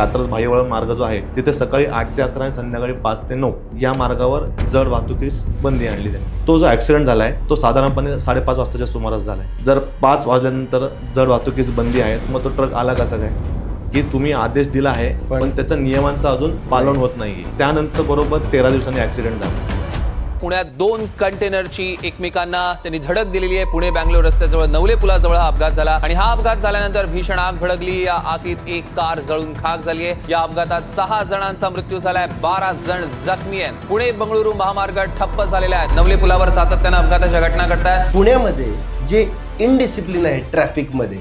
कात्रज भाईवळ मार्ग जो आहे तिथे सकाळी 8 ते 11 आणि संध्याकाळी 5 ते 9 या मार्गावर जड वाहतुकीस बंदी आणली आहे. तो जो ऍक्सिडेंट झालाय तो साधारणपणे 5:30 वाजताच्या सुमारास झालाय. जर 5 वाजल्यानंतर जड वाहतुकीस बंदी आहे मग तो ट्रक आला कसा काय की तुम्ही आदेश दिला आहे पण त्याच्या नियमांचं अजून पालन होत नाहीये. त्यानंतर बरोबर 13 दिवसांनी ऍक्सिडेंट झाला. पुण्यात 2 कंटेनरची एकमेकांना त्यांनी धडक दिलेली आहे. पुणे बँगलोर रस्त्याजवळ नवले पुलाजवळ हा अपघात झाला आणि हा अपघात झाल्यानंतर भीषण आग भडकली. या आगीत एक कार जळून खाक झाली आहे. या अपघातात 6 जणांचा मृत्यू झालाय, 12 जण जखमी आहेत. पुणे बंगळुरू महामार्ग ठप्प झालेला आहे. नवले पुलावर सातत्यानं अपघाताच्या घटना घडतात. पुण्यामध्ये जे इनडिसिप्लिन आहे ट्रॅफिक मध्ये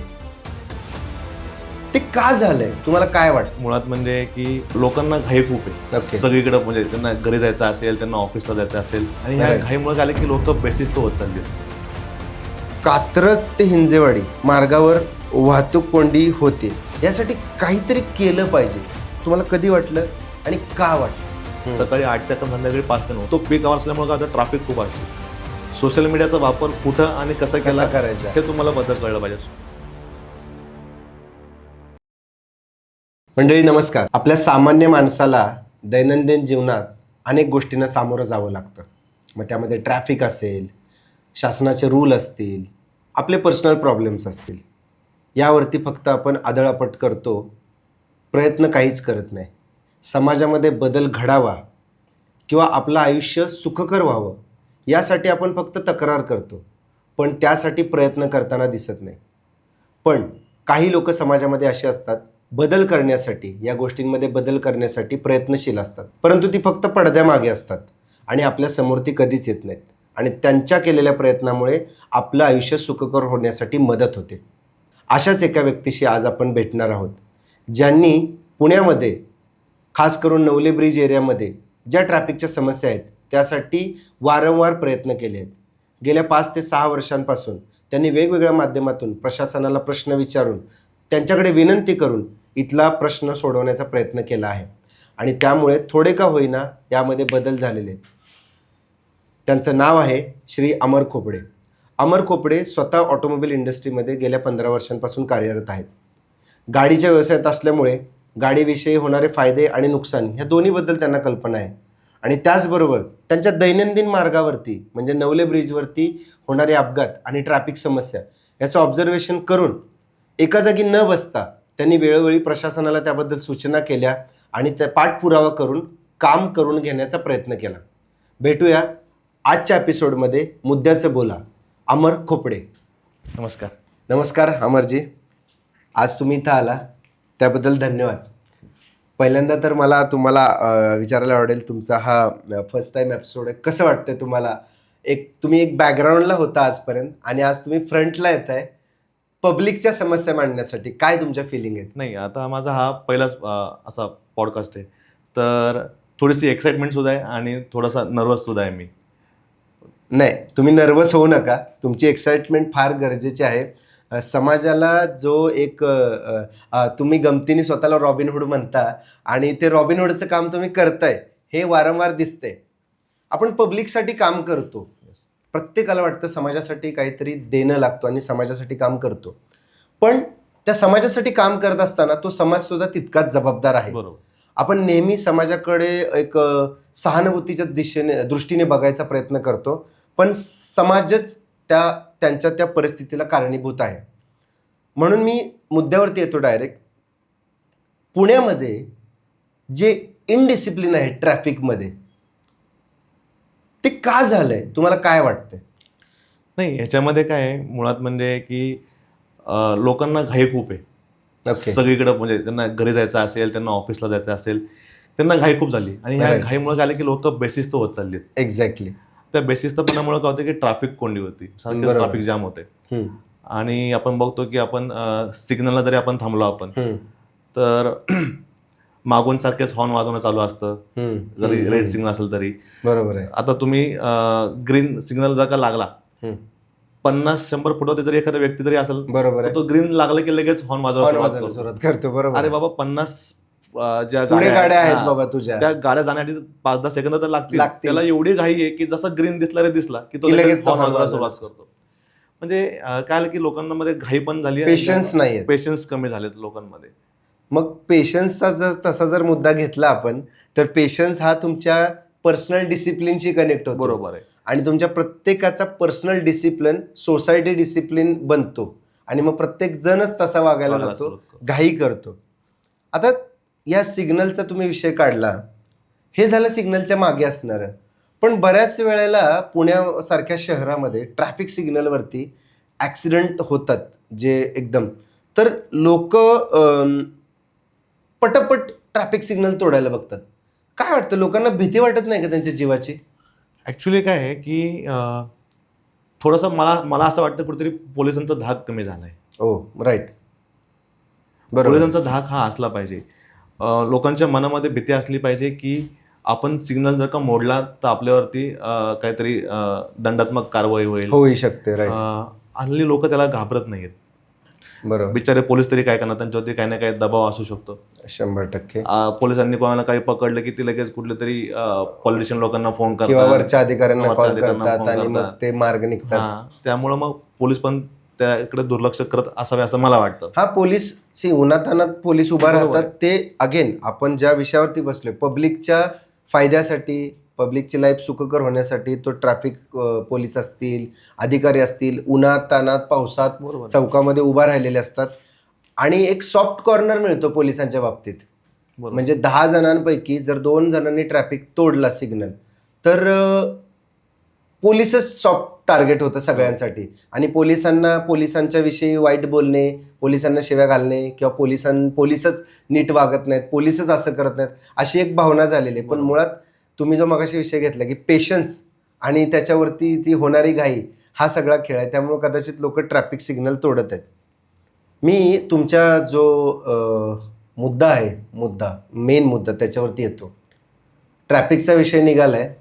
ते का झालंय तुम्हाला काय वाटतं? मुळात म्हणजे की लोकांना घाई खूप आहे. Okay. सगळीकडे म्हणजे त्यांना घरी जायचं असेल, त्यांना ऑफिसला जायचं असेल आणि ह्या Right. घाईमुळे झाले की लोक बेशिस्त होत चालले. कात्रज ते हिंजेवाडी मार्गावर वाहतूक कोंडी होते, यासाठी काहीतरी केलं पाहिजे. तुम्हाला कधी वाटलं आणि का वाटलं? सकाळी 8 ते 11 संध्याकाळी 5 ते 9 तो पीक आवर असल्यामुळे आता ट्रॅफिक खूप असते. सोशल मीडियाचा वापर कुठं आणि कसा केला करायचा हे तुम्हाला बदल कळलं पाहिजे. मंडळी नमस्कार. आपल्या सामान्य माणसाला दैनंदिन जीवनात अनेक गोष्टींना सामोरं जावं लागतं. मग त्यामध्ये ट्रॅफिक असेल, शासनाचे रूल असतील, आपले पर्सनल प्रॉब्लेम्स असतील. यावरती फक्त आपण आदळापट करतो, प्रयत्न काहीच करत नाही. समाजामध्ये बदल घडावा किंवा आपलं आयुष्य सुखकर व्हावं यासाठी आपण फक्त तक्रार करतो, पण त्यासाठी प्रयत्न करताना दिसत नाही. पण काही लोक समाजामध्ये असे असतात, बदल करण्यासाठी, या गोष्टींमध्ये बदल करण्यासाठी प्रयत्नशील असतात, परंतु ती फक्त पडद्यामागे असतात आणि आपल्या समोर ती कधीच येत नाहीत. आणि त्यांच्या केलेल्या प्रयत्नामुळे आपलं आयुष्य सुखकर होण्यासाठी मदत होते. अशाच एका व्यक्तीशी आज आपण भेटणार आहोत, ज्यांनी पुण्यामध्ये खास करून नवले ब्रिज एरियामध्ये ज्या ट्रॅफिकच्या समस्या आहेत त्यासाठी वारंवार प्रयत्न केले आहेत. गेल्या 5 ते 6 वर्षांपासून त्यांनी वेगवेगळ्या माध्यमातून प्रशासनाला प्रश्न विचारून, त्यांच्याकडे विनंती करून इथला प्रश्न सोडवण्याचा प्रयत्न केला आहे आणि त्यामुळे थोडे का होईना यामध्ये बदल झालेले आहेत. त्यांचं नाव आहे श्री अमर खोपडे. अमर खोपडे स्वतः ऑटोमोबाईल इंडस्ट्रीमध्ये गेल्या 15 वर्षांपासून कार्यरत आहेत. गाडीच्या व्यवसायात असल्यामुळे गाडीविषयी होणारे फायदे आणि नुकसान ह्या दोन्हीबद्दल त्यांना कल्पना आहे आणि त्याचबरोबर त्यांच्या दैनंदिन मार्गावरती म्हणजे नवले ब्रिजवरती होणारे अपघात आणि ट्रॅफिक समस्या याचं ऑब्झर्वेशन करून एका जागी न बसता त्यांनी वेळोवेळी प्रशासनाला त्याबद्दल सूचना केल्या आणि त्या पाठपुरावा करून काम करून घेण्याचा प्रयत्न केला. भेटूया आजच्या एपिसोडमध्ये मुद्द्याचं बोला. अमर खोपडे. नमस्कार. नमस्कार अमरजी, आज तुम्ही इथं आला त्याबद्दल धन्यवाद. पहिल्यांदा तर मला तुम्हाला विचारायला आवडेल, तुमचा हा फर्स्ट टाईम एपिसोड आहे, कसं वाटतंय तुम्हाला? तुम्ही एक बॅकग्राऊंडला होता आजपर्यंत आणि आज तुम्ही फ्रंटला येत आहे पब्लिकच्या समस्या मांडण्यासाठी. काय तुमच्या फिलिंग आहेत? नाही, आता माझा हा पहिलाच असा पॉडकास्ट आहे, तर थोडीशी एक्साइटमेंट सुद्धा आहे आणि थोडासा नर्वस सुद्धा आहे मी. नाही, तुम्ही नर्वस होऊ नका. तुमची एक्साइटमेंट फार गरजेची आहे. समाजाला जो एक तुम्ही गमतीने स्वतःला रॉबिनहूड म्हणता आणि ते रॉबिनहूडचं काम तुम्ही करताय हे वारंवार दिसतंय. आपण पब्लिकसाठी काम करतो. प्रत्येकाला वाटतं समाजासाठी काहीतरी देणं लागतो आणि समाजासाठी काम करतो, पण त्या समाजासाठी काम करत असताना तो समाजसुद्धा तितकाच जबाबदार आहे. बरोबर. आपण नेहमी समाजाकडे एक सहानुभूतीच्या दृष्टीने बघायचा प्रयत्न करतो, पण समाजच त्यांच्या त्या परिस्थितीला कारणीभूत आहे. म्हणून मी मुद्द्यावरती येतो डायरेक्ट. पुण्यामध्ये जे इनडिसिप्लिन आहे ट्रॅफिकमध्ये ते का झालंय तुम्हाला काय वाटतंय? नाही, ह्याच्यामध्ये काय आहे, मुळात म्हणजे की लोकांना घाई खूप आहे. सगळीकडे म्हणजे त्यांना घरी जायचं असेल, त्यांना ऑफिसला जायचं असेल, त्यांना घाई खूप झाली आणि ह्या घाईमुळे झाले की लोक बेशिस्त होत चालली. एक्झॅक्टली. त्या बेशिस्तपणामुळे काय होतं की ट्रॅफिक कोंडी होती, सारखं ट्रॅफिक जाम होते. आणि आपण बघतो की आपण सिग्नलला जरी आपण थांबलो आपण तर मागून सारखेच हॉर्न वाजवणं चालू असतं, जरी रेड सिग्नल असेल तरी. बरोबर आहे. आता तुम्ही ग्रीन सिग्नल जर का लागला 50-100 फुटावरती जरी एखादा व्यक्ती जरी असेल, बरोबर आहे, तो ग्रीन लागला की लगेच हॉर्न वाजवायला सुरुवात करतो. बरोबर. अरे बाबा, 50 ज्या गाड्या आहेत बाबा तुझ्या, त्या गाड्या जाण्यासाठी 5-10 सेकंद तर लागतील. त्याला एवढी घाई आहे की जसं ग्रीन दिसला की तो लगेच हॉर्न वाजवायला सुरुवात करतो. म्हणजे काय की लोकांना मध्ये घाई पण झाली, पेशन्स नाही, पेशन्स कमी झालेत लोकांमध्ये. मग पेशन्सचा तसा जर मुद्दा घेतला आपण, तर पेशन्स हा तुमच्या पर्सनल डिसिप्लिनशी कनेक्ट होतो. बरोबर आहे. आणि तुमच्या प्रत्येकाचा पर्सनल डिसिप्लिन सोसायटी डिसिप्लिन बनतो आणि मग प्रत्येक जणच तसा वागायला वागायला लागतो, सुरुवात करतो. घाई करतो. आता या सिग्नलचा तुम्ही विषय काढला, हे झालं सिग्नलच्या मागे असणारं. पण बऱ्याच वेळेला पुण्यासारख्या शहरामध्ये ट्रॅफिक सिग्नलवरती ॲक्सिडेंट होतात जे एकदम, तर लोक पटपट ट्रॅफिक सिग्नल तोडायला बघतात. काय वाटतं, लोकांना भीती वाटत नाही का त्यांच्या जीवाची? ॲक्च्युली काय आहे की थोडंसं मला असं वाटतं कुठेतरी पोलिसांचा धाक कमी झाला आहे. हो, राईट, बरोबर. पोलिसांचा धाक हा असला पाहिजे. लोकांच्या मनामध्ये भीती असली पाहिजे की आपण सिग्नल जर का मोडला तर आपल्यावरती काहीतरी दंडात्मक कारवाई होईल. होऊ शकते, राईट, हल्ली लोक त्याला घाबरत नाहीत. बरोबर, बिचारे पोलीस तरी काय करणार, त्यांच्यावरती काही ना काही दबाव असू शकतो. 100%. पोलिसांनी कोणाला काही पकडलं की ती लगेच कुठल्या तरी पॉलिटिशियन लोकांना फोन किंवा करतात, वरच्या अधिकाऱ्यांना वरच्या कॉल अधिकाऱ्यांना करतात phone आणि मग करतात. ते मार्ग निघतात. त्यामुळं मग पोलीस पण त्याकडे दुर्लक्ष करत असावे असं मला वाटतं. हा, पोलीस उन्हातानात पोलीस उभा बरोबर राहतात. ते अगेन आपण ज्या विषयावरती बसलोय, पब्लिकच्या फायद्यासाठी, पब्लिकची लाईफ सुखकर होण्यासाठी तो ट्रॅफिक पोलीस असतील, अधिकारी असतील, उन्हात तानात पावसात बरोबर. चौकामध्ये उभा राहिलेले असतात. आणि एक सॉफ्ट कॉर्नर मिळतो पोलिसांच्या बाबतीत. बरोबर. म्हणजे 10 जणांपैकी जर 2 जणांनी ट्रॅफिक तोडला सिग्नल, तर पोलिसच सॉफ्ट टार्गेट होतं सगळ्यांसाठी. आणि पोलिसांच्या विषयी वाईट बोलणे, पोलिसांना शिव्या घालणे किंवा पोलिसच नीट वागत नाहीत, पोलिसच असं करत नाहीत, अशी एक भावना झालेली आहे. पण मुळात तुम्ही जो मगाशी विषय घेतला की पेशन्स आणि त्याच्यावरती ती होणारी घाई, हा सगळा खेळ आहे. त्यामुळे कदाचित लोक ट्रॅफिक सिग्नल तोडत आहेत. मी तुमच्या जो मुद्दा आहे, मेन मुद्दा त्याच्यावरती येतो. ट्रॅफिकचा विषय निघालाय,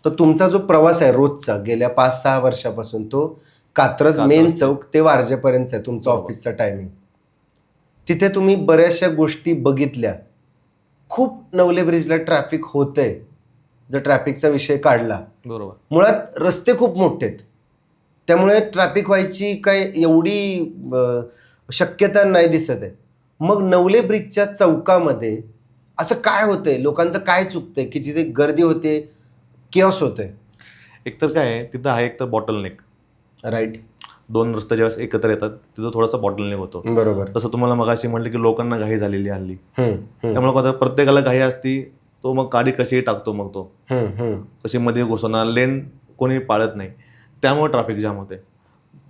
तर तुमचा जो प्रवास आहे रोजचा गेल्या 5-6 वर्षापासून, तो कात्रज मेन चौक ते वारजेपर्यंतचा आहे तुमचा बरोबर. ऑफिसचा टायमिंग. तिथे तुम्ही बऱ्याचशा गोष्टी बघितल्या. खूप नवले ब्रिजला ट्रॅफिक होतंय जर ट्रॅफिकचा विषय काढला. बरोबर. मुळात रस्ते खूप मोठे आहेत, त्यामुळे ट्रॅफिक व्हायची काय एवढी शक्यता नाही दिसत आहे. मग नवले ब्रिजच्या चौकामध्ये असं काय होतंय, लोकांचं काय चुकतंय की जिथे गर्दी होते, केऑस होतंय? एकतर काय आहे, तिथं आहे एकतर बॉटलनेक. राईट, 2 रस्ते ज्यावेळेस एकत्र येतात तिथं थोडासा बॉटलनेक होतो. बरोबर. तसं तुम्हाला मगाशी म्हटलं की लोकांना घाई झालेली आहे हल्ली. त्यामुळे प्रत्येकाला घाई असती, तो मग गाडी कशीही टाकतो, मग तो कशी मध्ये घुसवणार, लेन कोणी पाळत नाही, त्यामुळे ट्रॅफिक जाम होते.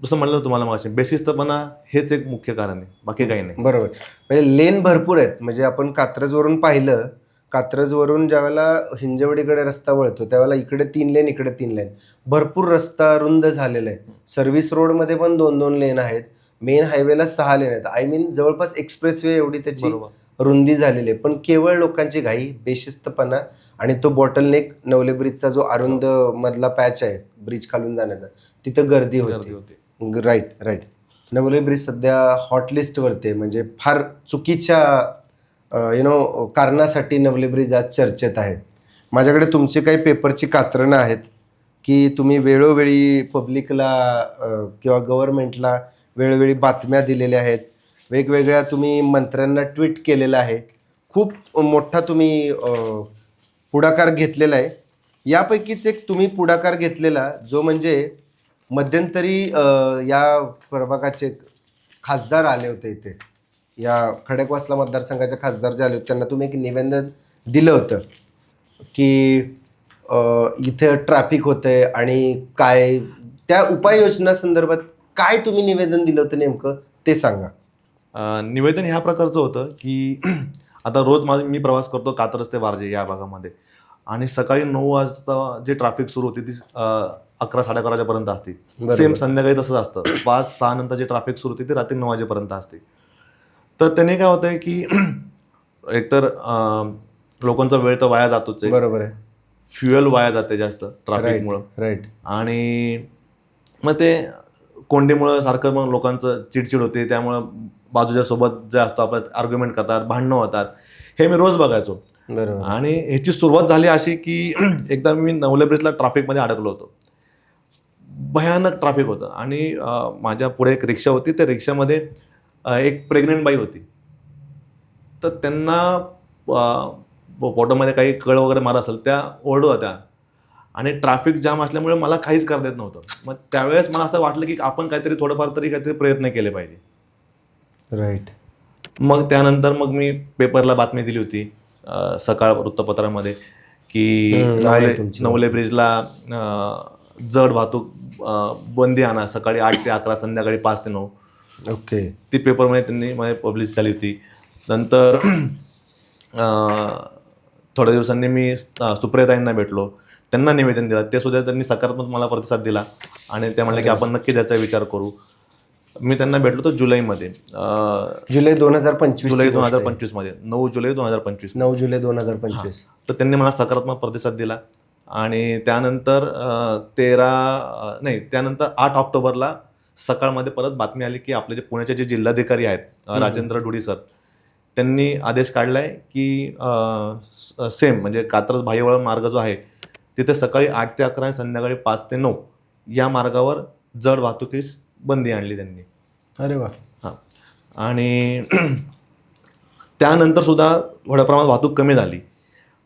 जसं म्हणलं तुम्हाला मगाशी, बेशिस्तपणा हेच एक मुख्य कारण आहे, बाकी काही नाही. बरोबर. म्हणजे लेन भरपूर आहेत. म्हणजे आपण कात्रजवरून पाहिलं, कात्रजवरून ज्यावेळेला हिंजवडीकडे रस्ता वळतो त्यावेळेला इकडे 3 लेन, इकडे 3 लेन, भरपूर रस्ता रुंद झालेला आहे. सर्व्हिस रोडमध्ये पण 2-2 लेन आहेत, मेन हायवेला 6 लेन आहेत. आय मीन जवळपास एक्सप्रेसवे एवढी त्याची रुंदी झालेली आहे. पण केवळ लोकांची घाई, बेशिस्तपणा आणि तो बॉटलनेक, नवले ब्रिजचा जो अरुंद मधला पॅच आहे ब्रिज खालून जाण्याचा, तिथं गर्दी होती. राईट. नवले ब्रिज सध्या हॉटलिस्टवरती आहे. म्हणजे फार चुकीच्या कारणासाठी नवले ब्रिज आज चर्चेत आहे. माझ्याकडे तुमचे काही पेपरची कात्रणं आहेत की तुम्ही वेळोवेळी पब्लिकला किंवा गव्हर्नमेंटला वेळोवेळी बातम्या दिलेल्या आहेत, वेगवेगळ्या तुम्ही मंत्र्यांना ट्विट केलेलं आहे, खूप मोठा तुम्ही पुढाकार घेतलेला आहे. यापैकीच एक तुम्ही पुढाकार घेतलेला जो म्हणजे मध्यंतरी या प्रभागाचे खासदार आले होते इथे, या खडकवासला मतदारसंघाचे खासदार जे आले होते त्यांना तुम्ही एक निवेदन दिलं होतं की इथे ट्रॅफिक होतंय आणि काय त्या उपाययोजना संदर्भात काय तुम्ही निवेदन दिलं होतं नेमकं ते सांगा. निवेदन ह्या प्रकारचं होतं की आता रोज मी प्रवास करतो कात्रज ते वारजे या भागामध्ये, आणि सकाळी 9 वाजता जे ट्रॅफिक सुरू होते ती 11-11:30 वाजेपर्यंत असते. सेम संध्याकाळी तसंच असतं. 5-6 नंतर जे ट्रॅफिक सुरू होते ते रात्री 9 वाजेपर्यंत असते. तर त्याने काय होतंय की एकतर लोकांचा वेळ तर वाया जातोच आहे, बरोबर आहे, फ्युएल वाया जाते जास्त ट्रॅफिकमुळं, राईट. आणि मग ते कोंडीमुळं सारखं मग लोकांचं चिडचिड होते, त्यामुळं बाजूच्या सोबत जे असतो आपण आर्ग्युमेंट करतात, भांडणं होतात, हे मी रोज बघायचो. बरोबर. आणि ह्याची सुरुवात झाली अशी की एकदा मी नवले ब्रिजला ट्रॅफिकमध्ये अडकलो होतो. भयानक ट्रॅफिक होतं आणि माझ्या पुढे एक रिक्षा होती, त्या रिक्षामध्ये एक प्रेग्नेंट बाई होती. तर त्यांना पोटामध्ये काही कळ वगैरे मारा असेल त्या ओरडत होत्या आणि ट्रॅफिक जाम असल्यामुळे मला काहीच करता येत नव्हतं. मग त्यावेळेस मला असं वाटलं की आपण काहीतरी थोडंफार तरी काहीतरी प्रयत्न केले पाहिजे. राईट. मग त्यानंतर मग मी पेपरला बातमी दिली होती सकाळ वृत्तपत्रामध्ये की आहे तुमची. नवले ब्रिजला जड वाहतूक बंदी आणा, सकाळी 8 ते 11, संध्याकाळी 5 ते 9. ओके. ती पेपरमध्ये त्यांनी मध्ये पब्लिश झाली होती. नंतर थोड्या दिवसांनी मी सुप्रियाताईंना भेटलो, त्यांना निवेदन दिलं. ते सुद्धा त्यांनी सकारात्मक मला प्रतिसाद दिला आणि ते म्हणले की आपण नक्की त्याचा विचार करू. मी त्यांना भेटलो तर जुलैमध्ये, जुलै 2025. जुलै 2025 मध्ये, 9 जुलै 2025. 9 जुलै 2025. तर त्यांनी मला सकारात्मक प्रतिसाद दिला आणि त्यानंतर त्यानंतर 8 ऑक्टोबरला सकाळमध्ये परत बातमी आली की आपले जे पुण्याचे जे जिल्हाधिकारी आहेत राजेंद्र ढुडी सर, त्यांनी आदेश काढलाय की सेम म्हणजे कात्रज भायवळ मार्ग जो आहे तिथे सकाळी 8 ते 11 आणि संध्याकाळी 5 ते 9 या मार्गावर जड वाहतुकीस बंदी आणली त्यांनी. अरे वा. हां. आणि त्यानंतर सुद्धा थोड्या प्रमाणात वाहतूक कमी झाली.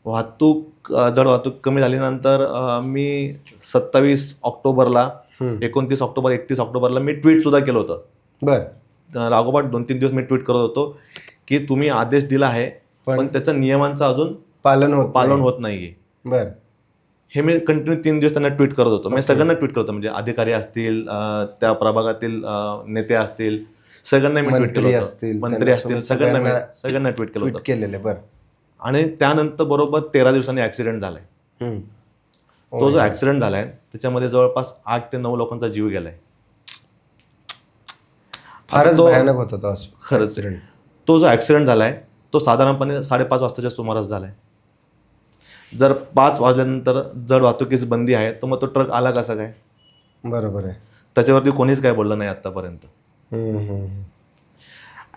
जड वाहतूक कमी झाल्यानंतर मी 27 ऑक्टोबरला, 29 ऑक्टोबर, 31 ऑक्टोबरला मी ट्विट सुद्धा केलं होतं. बर. राघोपाठ 2-3 दिवस मी ट्विट करत होतो की तुम्ही आदेश दिला आहे पण त्याचं नियमांचं अजून पालन होत नाहीये. बर. हे मी कंटिन्यू 3 दिवस त्यांना ट्विट करत होतो. मी सगळ्यांना ट्विट करतो, म्हणजे अधिकारी असतील, त्या प्रभागातील नेते असतील, सगळ्यांना मी ट्विट केलं होतं. मंत्री असतील, सगळ्यांना ट्विट केलं होतं केलेलं. बरं. आणि त्यानंतर बरोबर 13 दिवसांनी ऍक्सिडेंट झालाय. तो जो ऍक्सिडेंट झालाय त्याच्यामध्ये जवळपास 8 ते 9 लोकांचा जीव गेलाय. फारच भयानक होता तो खरंच. तो जो ऍक्सिडेंट झालाय तो साधारणपणे 5:30 वाजताच्या सुमारास झालाय. जर 5 वाजल्यानंतर जड वाहतुकीस बंदी आहे तर मग तो ट्रक आला कसा काय? बरोबर आहे. त्याच्यावरती कोणीच काय बोललं नाही आतापर्यंत.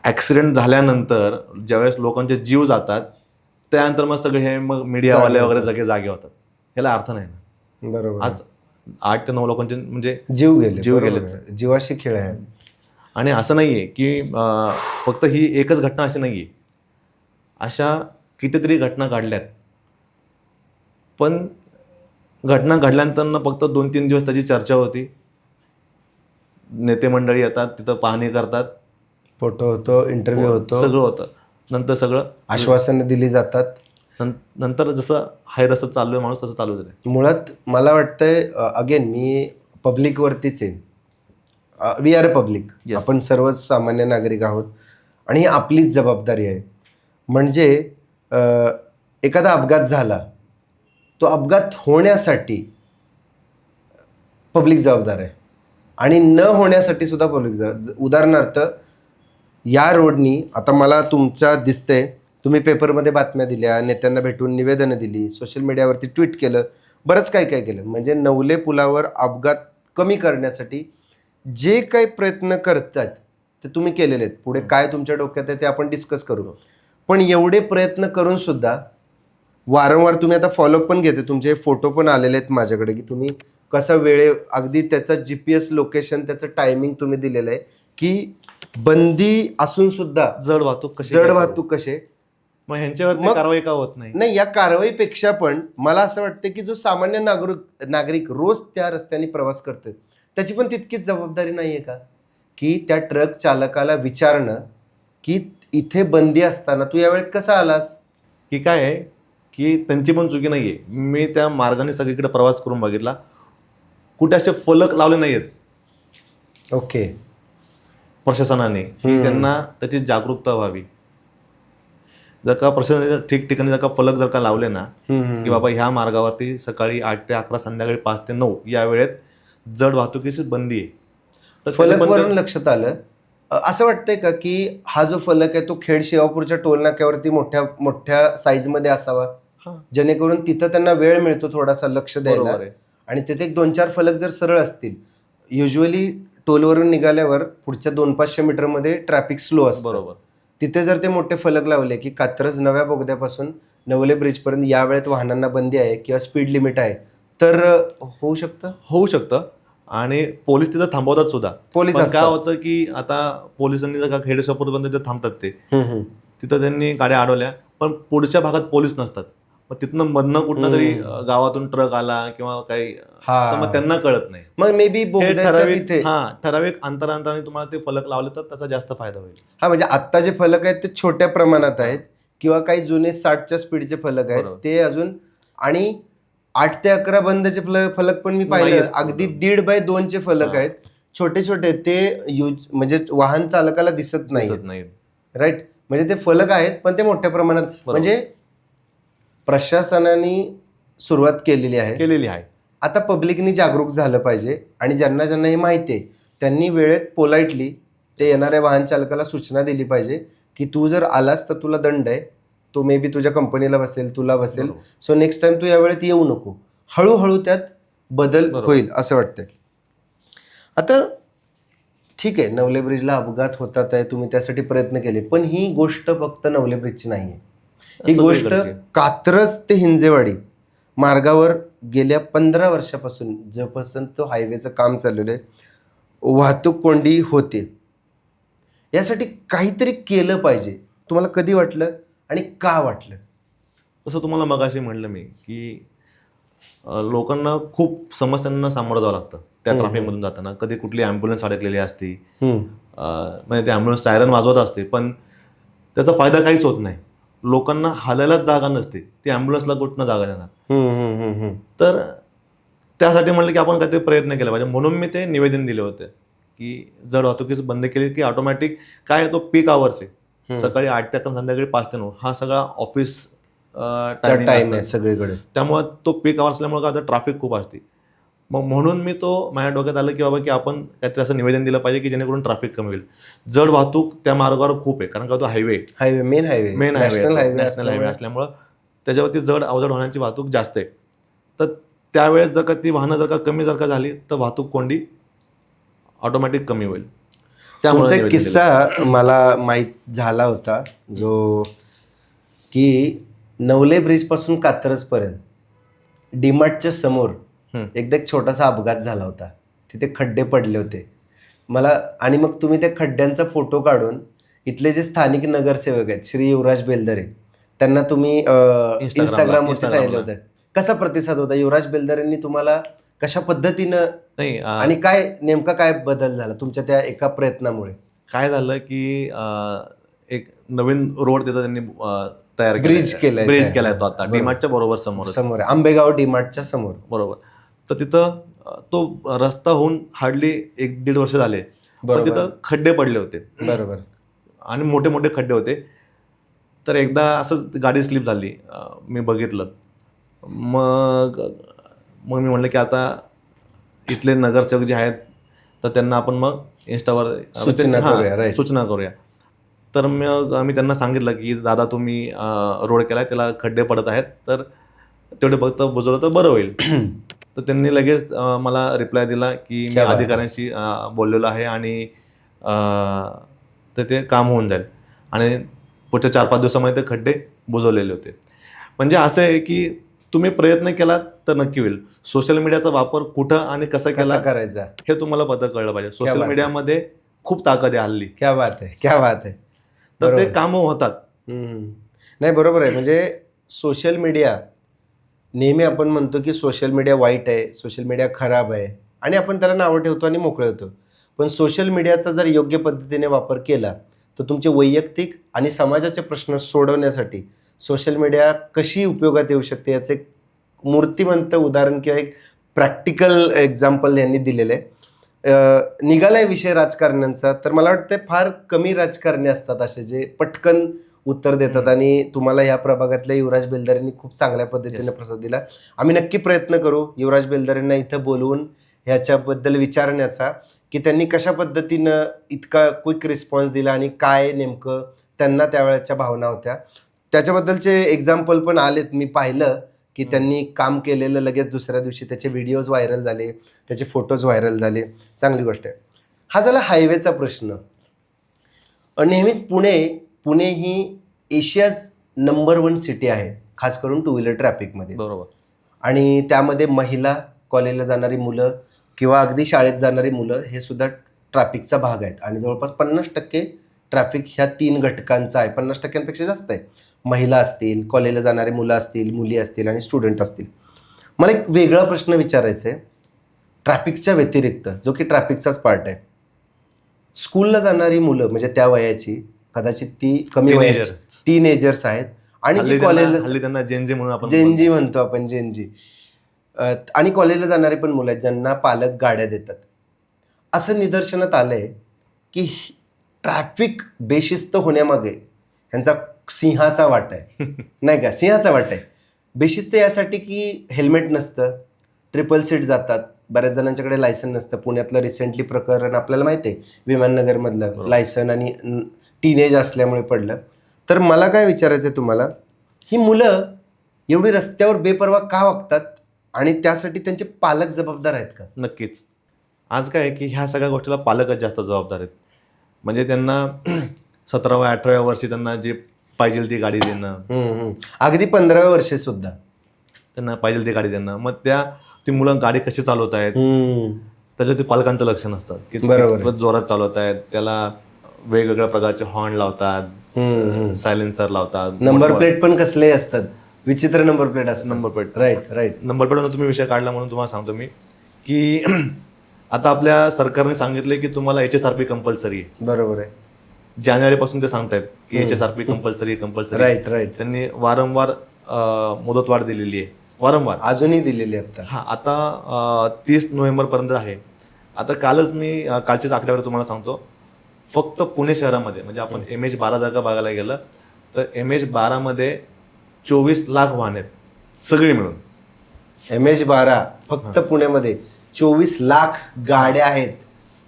ऍक्सिडेंट झाल्यानंतर ज्यावेळेस लोकांचे जीव जातात त्यानंतर मग सगळे हे मग मीडियावाले वगैरे सगळे जागे होतात. ह्याला अर्थ नाही ना. बरोबर. आज 8 ते 9 लोकांचे म्हणजे जीव गेले. जीवाशी खेळ आहे. आणि असं नाहीये की फक्त ही एकच घटना अशी नाहीये, अशा कितीतरी घटना घडल्यात. पण घटना घडल्यानंतर फक्त 2-3 दिवस त्याची चर्चा होती, नेते मंडळी येतात तिथं, पाहणी करतात, फोटो होतो, इंटरव्ह्यू होतो, सगळं होतं. नंतर सगळं आश्वासनं दिली जातात. नंतर जसं आहे तसं चालू आहे, माणूस तसं चालू आहे. मुळात मला वाटतंय अगेन मी पब्लिकवरतीच आहे. We are a public. आपण सर्वच सामान्य नागरिक आहोत आणि ही आपलीच जबाबदारी आहे. म्हणजे एखादा अपघात झाला, तो अपघात होण्यासाठी पब्लिक जबाबदार आहे आणि न होण्यासाठी सुद्धा पब्लिक. उदाहरणार्थ या रोडनी आता मला तुमच्या दिसतंय, तुम्ही पेपरमध्ये बातम्या दिल्या, नेत्यांना भेटून निवेदनं दिली, सोशल मीडियावरती ट्विट केलं, बरंच काय केलं. म्हणजे नवले पुलावर अपघात कमी करण्यासाठी जे काही प्रयत्न करतात ते तुम्ही केलेले आहेत. पुढे काय तुमच्या डोक्यात आहे ते आपण डिस्कस करू. पण एवढे प्रयत्न करून सुद्धा वारंवार तुम्ही आता फॉलोअप पण घेते, तुमचे फोटो पण आलेले आहेत माझ्याकडे की तुम्ही कसा अगदी त्याचा GPS लोकेशन, त्याचं टायमिंग तुम्ही दिलेलं आहे की बंदी असून सुद्धा जड वाहतूक कसे. मग ह्यांच्यावरती कारवाई का होत नाही? या कारवाईपेक्षा पण मला असं वाटतं की जो सामान्य नागरिक रोज त्या रस्त्याने प्रवास करतोय त्याची पण तितकीच जबाबदारी नाहीये का की त्या ट्रक चालकाला विचारणं की इथे बंदी असताना तू यावेळेत कसा आलास? की काय आहे की त्यांची पण चुकी नाहीये. मी त्या मार्गाने सगळीकडे प्रवास करून बघितला, कुठे असे फलक लावले नाहीयेत. ओके. प्रशासनाने की त्यांना त्याची जागरूकता व्हावी. जर का प्रशासनाने ठिकठिकाणी जर का फलक जर का लावले ना की बाबा ह्या मार्गावरती सकाळी 8 ते 11, संध्याकाळी 5 ते 9 या वेळेत जड वाहतुकीची बंदी आहे, तर फलकवरून लक्षात आलं. असं वाटतंय का की हा जो फलक आहे तो खेड शिवापूरच्या टोल नाक्यावरती मोठ्या साईजमध्ये असावा, जेणेकरून तिथं त्यांना वेळ मिळतो थोडासा लक्ष द्यायला. आणि तिथे 1-2-4 फलक जर सरळ असतील, युजली टोलवरून निघाल्यावर पुढच्या 200-500 मीटरमध्ये ट्रॅफिक स्लो असतं. बरोबर. तिथे जर ते मोठे फलक लावले की कात्रज नव्या बोगद्यापासून नवले ब्रिजपर्यंत या वेळेत वाहनांना बंदी आहे किंवा स्पीड लिमिट आहे, तर होऊ शकतं. आणि पोलीस तिथं थांबवतात सुद्धा. पोलीस काय होतं की आता पोलिसांनी जर का खेड शिवापूरपर्यंत थांबतात ते, तिथं त्यांनी गाड्या अडवल्या, पण पुढच्या भागात पोलीस नसतात. मग तिथनं मधनं कुठनं तरी गावातून ट्रक आला किंवा काही, तर मग त्यांना कळत नाही. मग मे बी हे बोगद्याच्या तिथे ठराविक अंतराने तुम्हाला ते फलक लावले तर त्याचा जास्त फायदा होईल. म्हणजे आत्ता जे फलक आहेत ते छोट्या प्रमाणात आहेत, किंवा काही जुने 60च्या स्पीडचे फलक आहेत ते अजून, आणि 8 ते 11 बंदचे फलक पण मी पाहिले, अगदी 1.5 बाय 2चे फलक आहेत, छोटे छोटे, ते म्हणजे वाहन चालकाला दिसत नाही. राईट, म्हणजे ते फलक आहेत पण ते मोठ्या प्रमाणात, म्हणजे प्रशासनाने सुरुवात केलेली आहे. आता पब्लिकनी जागरूक झालं पाहिजे, आणि ज्यांना ज्यांना हे माहिती आहे त्यांनी वेळेत पोलाइटली ते येणाऱ्या वाहन चालकाला सूचना दिली पाहिजे की तू जर आलास तर तुला दंड आहे, तो मे बी तुझ्या कंपनीला बसेल, तुला बसेल, सो नेक्स्ट टाइम तू या वेळेत येऊ नको. हळूहळू त्यात बदल होईल असं वाटतंय. आता ठीक आहे, नवले ब्रिजला अपघात होतात आहे, तुम्ही त्यासाठी प्रयत्न केले, पण ही गोष्ट फक्त नवले ब्रिजची नाही आहे. ही गोष्ट कात्रज ते हिंजेवाडी मार्गावर गेल्या 15 वर्षापासून, जेव्हापासून तो हायवेचं काम चाललेलं आहे, वाहतूक कोंडी होते. यासाठी काहीतरी केलं पाहिजे. तुम्हाला कधी वाटलं आणि का वाटलं? तसं तुम्हाला मगाशी म्हणलं मी की लोकांना खूप समस्यांना सामोरं जावं लागतं त्या ट्रॅफिकमधून जाताना. कधी कुठली ॲम्ब्युलन्स अडकलेली असती, म्हणजे ते ॲम्ब्युलन्स सायरन वाजवत असते, पण त्याचा फायदा काहीच होत नाही. लोकांना हालायलाच जागा नसते, ती ॲम्ब्युलन्सला कुठनं जागा देणार. तर त्यासाठी म्हणलं की आपण काहीतरी प्रयत्न केला पाहिजे, म्हणून मी ते निवेदन दिले होते की जड वाहतुकीच बंद केली की ऑटोमॅटिक काय, तो पीक आवर्स आहे, सकाळी 8 ते 11, संध्याकाळी 5 ते 9, हा सगळा ऑफिस टाइम आहे सगळीकडे. त्यामुळे तो पीक आवर्स असल्यामुळे काय होतं, ट्रॅफिक खूप असते. मग म्हणून मी तो माझ्या डोक्यात आलं की बाबा की आपण काहीतरी असं निवेदन दिलं पाहिजे की जेणेकरून ट्रॅफिक कमी होईल. जड वाहतूक त्या मार्गावर खूप आहे, कारण का तो highway main highway national highway असल्यामुळं त्याच्यावरती जड अवजड होण्याची वाहतूक जास्त आहे. तर त्यावेळेस जर का ती वाहनं जर का कमी जर का झाली तर वाहतूक कोंडी ऑटोमॅटिक कमी होईल. तुमचा एक किस्सा मला माहीत झाला होता, जो की नवले ब्रिज पासून कात्रजपर्यंत डीमार्टच्या समोर एकदा एक छोटासा अपघात झाला होता. तिथे खड्डे पडले होते मला, आणि मग तुम्ही त्या खड्ड्यांचा फोटो काढून इथले जे स्थानिक नगरसेवक आहेत श्री युवराज बेलदरे, त्यांना तुम्ही इंस्टाग्रामवरती सांगितलं होतं. कसा प्रतिसाद होता? युवराज बेलदरेंनी तुम्हाला कशा पद्धतीनं नाही आणि काय नेमका काय बदल झाला तुमच्या त्या एका प्रयत्नामुळे? काय झालं की एक नवीन रोड तिथं त्यांनी तयार ब्रिज केलाय तो आता डीमार्टच्या बरोबर समोर आंबेगाव डीमार्टच्या समोर. बरोबर. तर तिथं तो रस्ता होऊन हार्डली 1-1.5 वर्ष झाले, पण तिथं खड्डे पडले होते. बरोबर. आणि मोठे मोठे खड्डे होते. तर एकदा असंच गाडी स्लिप झाली, मी बघितलं. मग मी म्हणलं की आता इथले नगरसेवक जे आहेत तर त्यांना आपण मग इंस्टावर सूचना करूया. तर मग आम्ही त्यांना सांगितलं की दादा तुम्ही रोड केलाय, त्याला खड्डे पडत आहेत, तर तेवढे फक्त बुजवलं तर बरं होईल. तर त्यांनी लगेच मला रिप्लाय दिला की मी अधिकाऱ्यांशी बोललेलो आहे आणि तर ते काम होऊन जाईल, आणि पुढच्या 4-5 दिवसामध्ये ते खड्डे बुजवलेले होते. म्हणजे असं आहे की तुम्ही प्रयत्न केला तर नक्की होईल. सोशल मीडियाचा वापर कुठं आणि कसा करायचा हे तुम्हाला पता कळलं पाहिजे. सोशल मीडियामध्ये खूप ताकद आहे हल्ली. क्या बात आहे. तर ते कामं होतात. नाही, बरोबर आहे. म्हणजे सोशल मीडिया, नेहमी आपण म्हणतो की सोशल मीडिया वाईट आहे, सोशल मीडिया खराब आहे, आणि आपण त्याला नावं ठेवतो आणि मोकळे होतो. पण सोशल मीडियाचा जर योग्य पद्धतीने वापर केला तर तुमचे वैयक्तिक आणि समाजाचे प्रश्न सोडवण्यासाठी सोशल मीडिया कशी उपयोगात येऊ शकते याचं एक मूर्तिमंत उदाहरण किंवा एक प्रॅक्टिकल एक्झाम्पल यांनी दिलेलं आहे. निघालाय विषय राजकारण्यांचा, तर मला वाटतं फार कमी राजकारणी असतात असे जे पटकन उत्तर देतात, आणि तुम्हाला ह्या प्रभागातल्या युवराज बेलदरेंनी खूप चांगल्या पद्धतीने प्रतिसाद दिला. आम्ही नक्की प्रयत्न करू युवराज बेलदरेंना इथं बोलवून ह्याच्याबद्दल विचारण्याचा, की त्यांनी कशा पद्धतीनं इतका क्विक रिस्पॉन्स दिला आणि काय नेमकं त्यांना त्यावेळेच्या भावना होत्या. त्याच्याबद्दलचे एक्झाम्पल पण आलेत, मी पाहिलं की त्यांनी काम केलेलं लगेच दुसऱ्या दिवशी त्याचे व्हिडिओज व्हायरल झाले, त्याचे फोटोज व्हायरल झाले. चांगली गोष्ट आहे. हा झाला हायवेचा प्रश्न. नेहमीच पुणे ही एशियाज नंबर 1 सिटी आहे, खास करून 2 व्हीलर ट्रॅफिकमध्ये. बरोबर. आणि त्यामध्ये महिला, कॉलेजला जाणारी मुलं किंवा अगदी शाळेत जाणारी मुलं हे सुद्धा ट्रॅफिकचा भाग आहेत, आणि जवळपास 50% ट्रॅफिक ह्या 3 घटकांचा आहे, 50% जास्त आहे. महिला असतील, कॉलेजला जाणारी मुलं असतील, मुली असतील आणि स्टुडंट असतील. मला एक वेगळा प्रश्न विचारायचा आहे, ट्रॅफिकच्या व्यतिरिक्त, जो की ट्रॅफिकचाच पार्ट आहे. स्कूलला जाणारी मुलं म्हणजे त्या वयाची, कदाचित ती कमी वयाची टीनेजर्स आहेत आणि जी कॉलेजला, हल्ली त्यांना जेनजी म्हणून आपण जेनजी म्हणतो आपण, जेनजी, आणि कॉलेजला जाणारे पण मुलं आहेत ज्यांना पालक गाड्या देतात. असं निदर्शनात आलंय की ट्रॅफिक बेशिस्त होण्यामागे ह्यांचा सिंहाचा वाटा आहे. नाही का, सिंहाचा वाटा आहे. बेशिस्त यासाठी की हेल्मेट नसतं, ट्रिपल सीट जातात, बऱ्याच जणांच्याकडे लायसन नसतं. पुण्यातलं रिसेंटली प्रकरण आपल्याला माहिती आहे, विमाननगरमधलं, लायसन आणि टीनेज असल्यामुळे पडलं. तर मला काय विचारायचं आहे तुम्हाला, ही मुलं एवढी रस्त्यावर बेपर्वा का वागतात आणि त्यासाठी त्यांचे पालक जबाबदार आहेत का? नक्कीच. आज काय आहे की ह्या सगळ्या गोष्टीला पालकच जास्त जबाबदार आहेत. म्हणजे त्यांना 17व्या 18व्या वर्षी त्यांना जे पाहिजे ती गाडी देणं, अगदी 15व्या वर्षी सुद्धा त्यांना पाहिजे ती गाडी देणं, मग ती मुलं गाडी कशी चालवत आहेत त्याच्यावरती पालकांचं लक्ष नसतं की बरोबर. जोरात चालवत आहेत, त्याला वेगवेगळ्या प्रकारचे हॉर्न लावतात, सायलेन्सर लावतात, नंबर प्लेट पण कसले असतात, विचित्र नंबर प्लेट असतात. Number plate. राईट. नंबर प्लेटवर तुम्ही विषय काढला म्हणून तुम्हाला सांगतो मी की आता आपल्या सरकारने सांगितले की तुम्हाला HSRP कंपल्सरी आहे. बरोबर आहे. जानेवारीपासून ते सांगतायत की HSRP कंपल्सरी. राईट. त्यांनी वारंवार मुदतवाढ दिलेली आहे, वारंवार अजूनही दिलेली आता. आता 30 नोव्हेंबरपर्यंत आहे. आता कालच मी कालचीच आकड्यावर तुम्हाला सांगतो, फक्त पुणे शहरामध्ये म्हणजे आपण MH12 जागा बघायला गेलं तर MH12 मध्ये 24 लाख वाहन आहेत सगळी मिळून. MH12 फक्त पुण्यामध्ये 24 लाख गाड्या आहेत.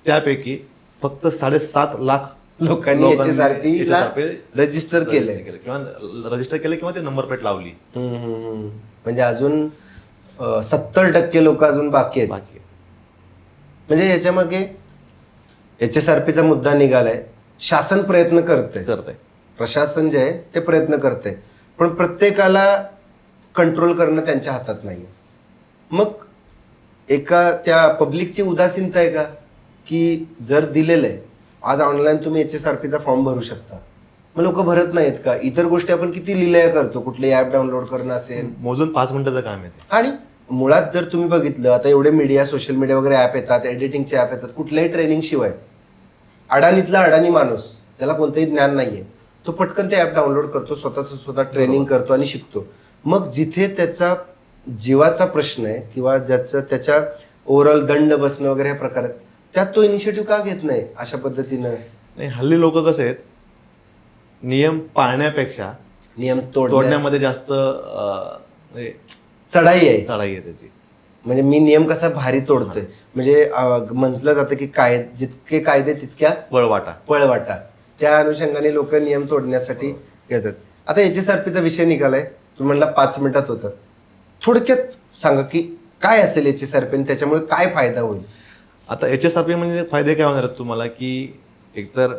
त्यापैकी फक्त 7.5 लाख लोकांनी HSRP रजिस्टर केले किंवा ते नंबर प्लेट लावली. म्हणजे अजून 70% लोक अजून बाकी आहेत. म्हणजे याच्या मागे HSRPचा मुद्दा निघालाय. शासन प्रयत्न करते, प्रशासन जे आहे ते प्रयत्न करते, पण प्रत्येकाला कंट्रोल करणं त्यांच्या हातात नाही. मग एका त्या पब्लिकची उदासीनता आहे का की जर दिलेलं आहे, आज ऑनलाईन तुम्ही HSRPचा फॉर्म भरू शकता, मग लोक भरत नाहीत का? इतर गोष्टी आपण किती लिलया करतो, कुठले ॲप डाउनलोड करणं असेल, मोजून 5 मिनिटाचं काम आहे. आणि मुळात जर तुम्ही बघितलं आता एवढे मीडिया, सोशल मीडिया वगैरे ॲप येतात, एडिटिंगचे ॲप येतात, कुठल्याही ट्रेनिंग शिवाय अडाणीतला अडाणी माणूस, त्याला कोणतंही ज्ञान नाहीये, तो पटकन ते ॲप डाउनलोड करतो, स्वतः ट्रेनिंग करतो आणि शिकतो. मग जिथे त्याचा जीवाचा प्रश्न आहे किंवा त्याच्या ओव्हरऑल दंड बसणं वगैरे ह्या प्रकारात, त्यात तो इनिशिएटिव्ह का घेत नाही अशा पद्धतीनं? नाही, हल्ली लोक कसे आहेत, नियम पाळण्यापेक्षा नियम तोडण्यामध्ये जास्त चढाई आहे त्याची. म्हणजे मी नियम कसा भारी तोडतोय, म्हणजे म्हटलं जातं की जितके कायदे तितक्या पळवाटा. त्या अनुषंगाने लोक नियम तोडण्यासाठी घेतात. आता HSRPचा विषय निघालाय, तुम्ही म्हणला 5 मिनिटात होतं, थोडक्यात सांगा की काय असेल HSRP आणि त्याच्यामुळे काय फायदा होईल? आता HSRP म्हणजे फायदे काय होणार आहेत तुम्हाला की एकतर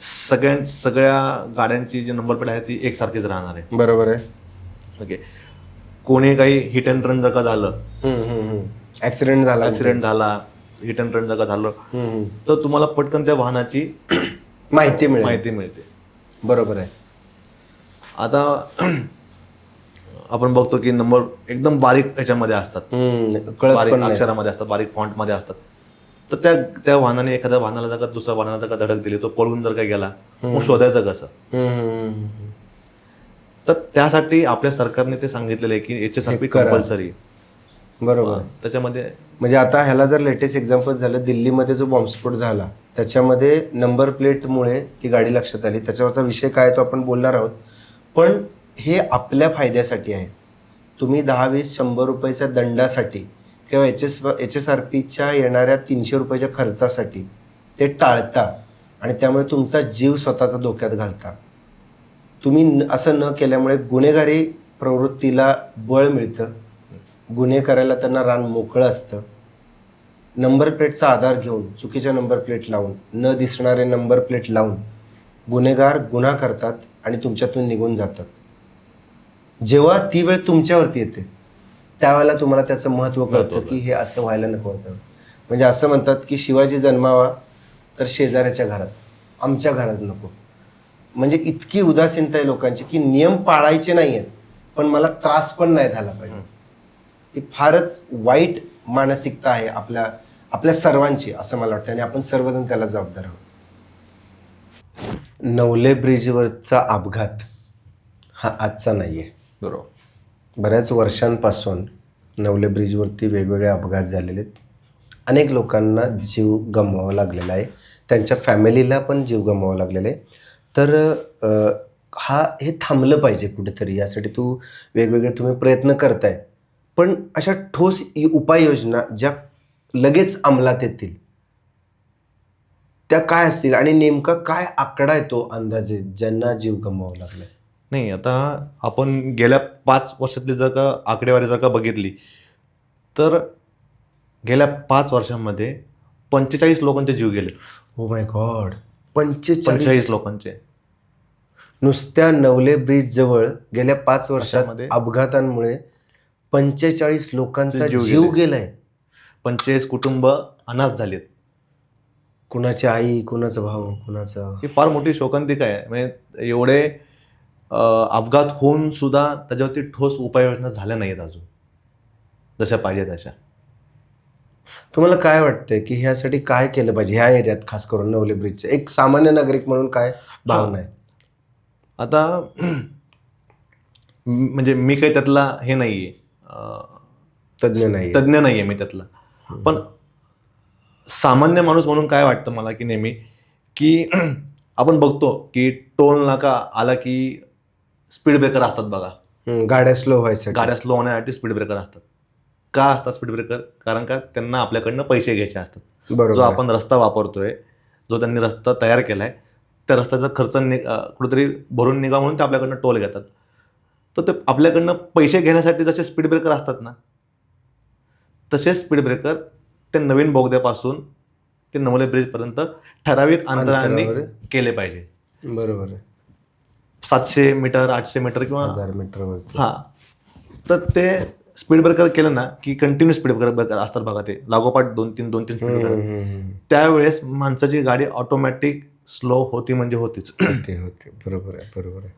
सगळ्या गाड्यांची जी नंबर प्लेट आहे ती एकसारखीच राहणार आहे. बरोबर आहे. ओके. कोणी काही हिट अँड रन जर का झालं, ऍक्सिडेंट झाला, हिट अँड रन जर का झालं, तर तुम्हाला पटकन त्या वाहनाची माहिती मिळते. बरोबर आहे. आता आपण बघतो की नंबर एकदम बारीक ह्याच्यामध्ये असतात, बारीक अक्षरामध्ये असतात, बारीक फॉन्टमध्ये असतात. तर त्या वाहनाने एखाद्या वाहनाला जर का दुसऱ्या वाहनाला जर का धडक दिली, तो पळून जर का गेला, मग शोधायचं कसं? तर त्यासाठी आपल्या सरकारने ते सांगितलेलं आहे की HSRP कंपल्सरी. बरोबर. त्याच्यामध्ये म्हणजे आता ह्याला जर लेटेस्ट एक्झाम्पल झालं, दिल्लीमध्ये जो बॉम्बस्फोट झाला त्याच्यामध्ये नंबर प्लेटमुळे ती गाडी लक्षात आली. त्याच्यावरचा विषय काय तो आपण बोलणार आहोत, पण हे आपल्या फायद्यासाठी आहे. तुम्ही 10-20-100 रुपयाच्या दंडासाठी किंवा HSRPच्या येणाऱ्या 300 रुपयाच्या खर्चासाठी ते टाळता आणि त्यामुळे तुमचा जीव स्वतःचा धोक्यात घालता. तुम्ही असं न केल्यामुळे गुन्हेगारी प्रवृत्तीला बळ मिळतं, गुन्हे करायला त्यांना रान मोकळं असतं. नंबर प्लेटचा आधार घेऊन, चुकीच्या नंबर प्लेट लावून, न दिसणारे नंबर प्लेट लावून गुन्हेगार गुन्हा करतात आणि तुमच्यातून निघून जातात. जेव्हा ती वेळ तुमच्यावरती येते त्यावेळेला तुम्हाला त्याचं महत्त्व कळतं की हे असं व्हायला नको होतं. म्हणजे असं म्हणतात की शिवाजी जन्मावा तर शेजाऱ्याच्या घरात, आमच्या घरात नको. म्हणजे इतकी उदासीनता आहे लोकांची की नियम पाळायचे नाही आहेत पण मला त्रास पण नाही झाला पाहिजे. ही फारच वाईट मानसिकता आहे आपल्या आपल्या सर्वांची असं मला वाटतं आणि आपण सर्वजण त्याला जबाबदार आहोत. नवले ब्रिजवरचा अपघात हा आजचा नाही आहे. बरोबर. बऱ्याच वर्षांपासून नवले ब्रिजवरती वेगवेगळे अपघात झालेले आहेत. अनेक लोकांना जीव गमवावा लागलेला आहे, त्यांच्या फॅमिलीला पण जीव गमवावा लागलेला आहे. तर हे थांबलं पाहिजे कुठेतरी. यासाठी वेगवेगळे तुम्ही प्रयत्न करताय, पण अशा ठोस उपाययोजना ज्या लगेच अंमलात येतील त्या काय असतील आणि नेमका काय आकडा आहे तो अंदाजे ज्यांना जीव गमवावा लागला? नाही, आता आपण गेल्या 5 वर्षातली जर का आकडेवारी जर का बघितली तर गेल्या 5 वर्षांमध्ये 45 लोकांचे जीव गेले. ओ माय गॉड, 45 45 लोकांचे नुसत्या नवले ब्रिज जवळ गेल्या 5 वर्षात वर्षामध्ये अपघातांमुळे 45 लोकांचा जीव जीव गेले. गेलाय. 45 कुटुंब अनाथ झालेत. कुणाची आई, कुणाचा भाऊ, कुणाचा. ही फार मोठी शोकांतिका आहे. म्हणजे एवढे अपघात होऊन सुद्धा त्याच्यावरती ठोस उपाययोजना झाल्या नाहीत अजून जशा पाहिजे तशा. तुम्हाला काय वाटतंय की ह्यासाठी काय केलं पाहिजे ह्या एरियात, खास करून नवले ब्रिजचे एक सामान्य नागरिक म्हणून काय भावना आहे? आता म्हणजे मी काही त्यातला हे नाहीये, तज्ज्ञ नाही. तज्ज्ञ नाहीये मी त्यातला, पण सामान्य माणूस म्हणून काय वाटतं मला की नेहमी की आपण बघतो की टोल नाका आला की स्पीड ब्रेकर असतात बघा. गाड्या स्लो व्हायसाठी. गाड्या स्लो होण्यासाठी स्पीड ब्रेकर असतात. का असतात स्पीड ब्रेकर? कारण का त्यांना आपल्याकडनं पैसे घ्यायचे असतात. बरोबर. जो आपण रस्ता वापरतोय, जो त्यांनी रस्ता तयार केलाय, त्या रस्त्याचा खर्च कुठेतरी भरून निघा म्हणून ते आपल्याकडनं टोल घेतात. तर ते आपल्याकडनं पैसे घेण्यासाठी जसे स्पीड ब्रेकर असतात ना, तसेच स्पीड ब्रेकर ते नवीन बोगद्यापासून ते नवले ब्रिजपर्यंत ठराविक अंतराने केले पाहिजे. बरोबर आहे. 700 मीटर, 800 मीटर किंवा 1000 मीटरवरती. हां, तर ते स्पीड ब्रेकर केलं ना की कंटिन्यू स्पीड ब्रेकर असतात बघा, ते लागोपाठ 2-3 स्पीड ब्रेकर. त्यावेळेस माणसाची गाडी ऑटोमॅटिक स्लो होती म्हणजे होतीच. होते. बरोबर आहे, बरोबर आहे.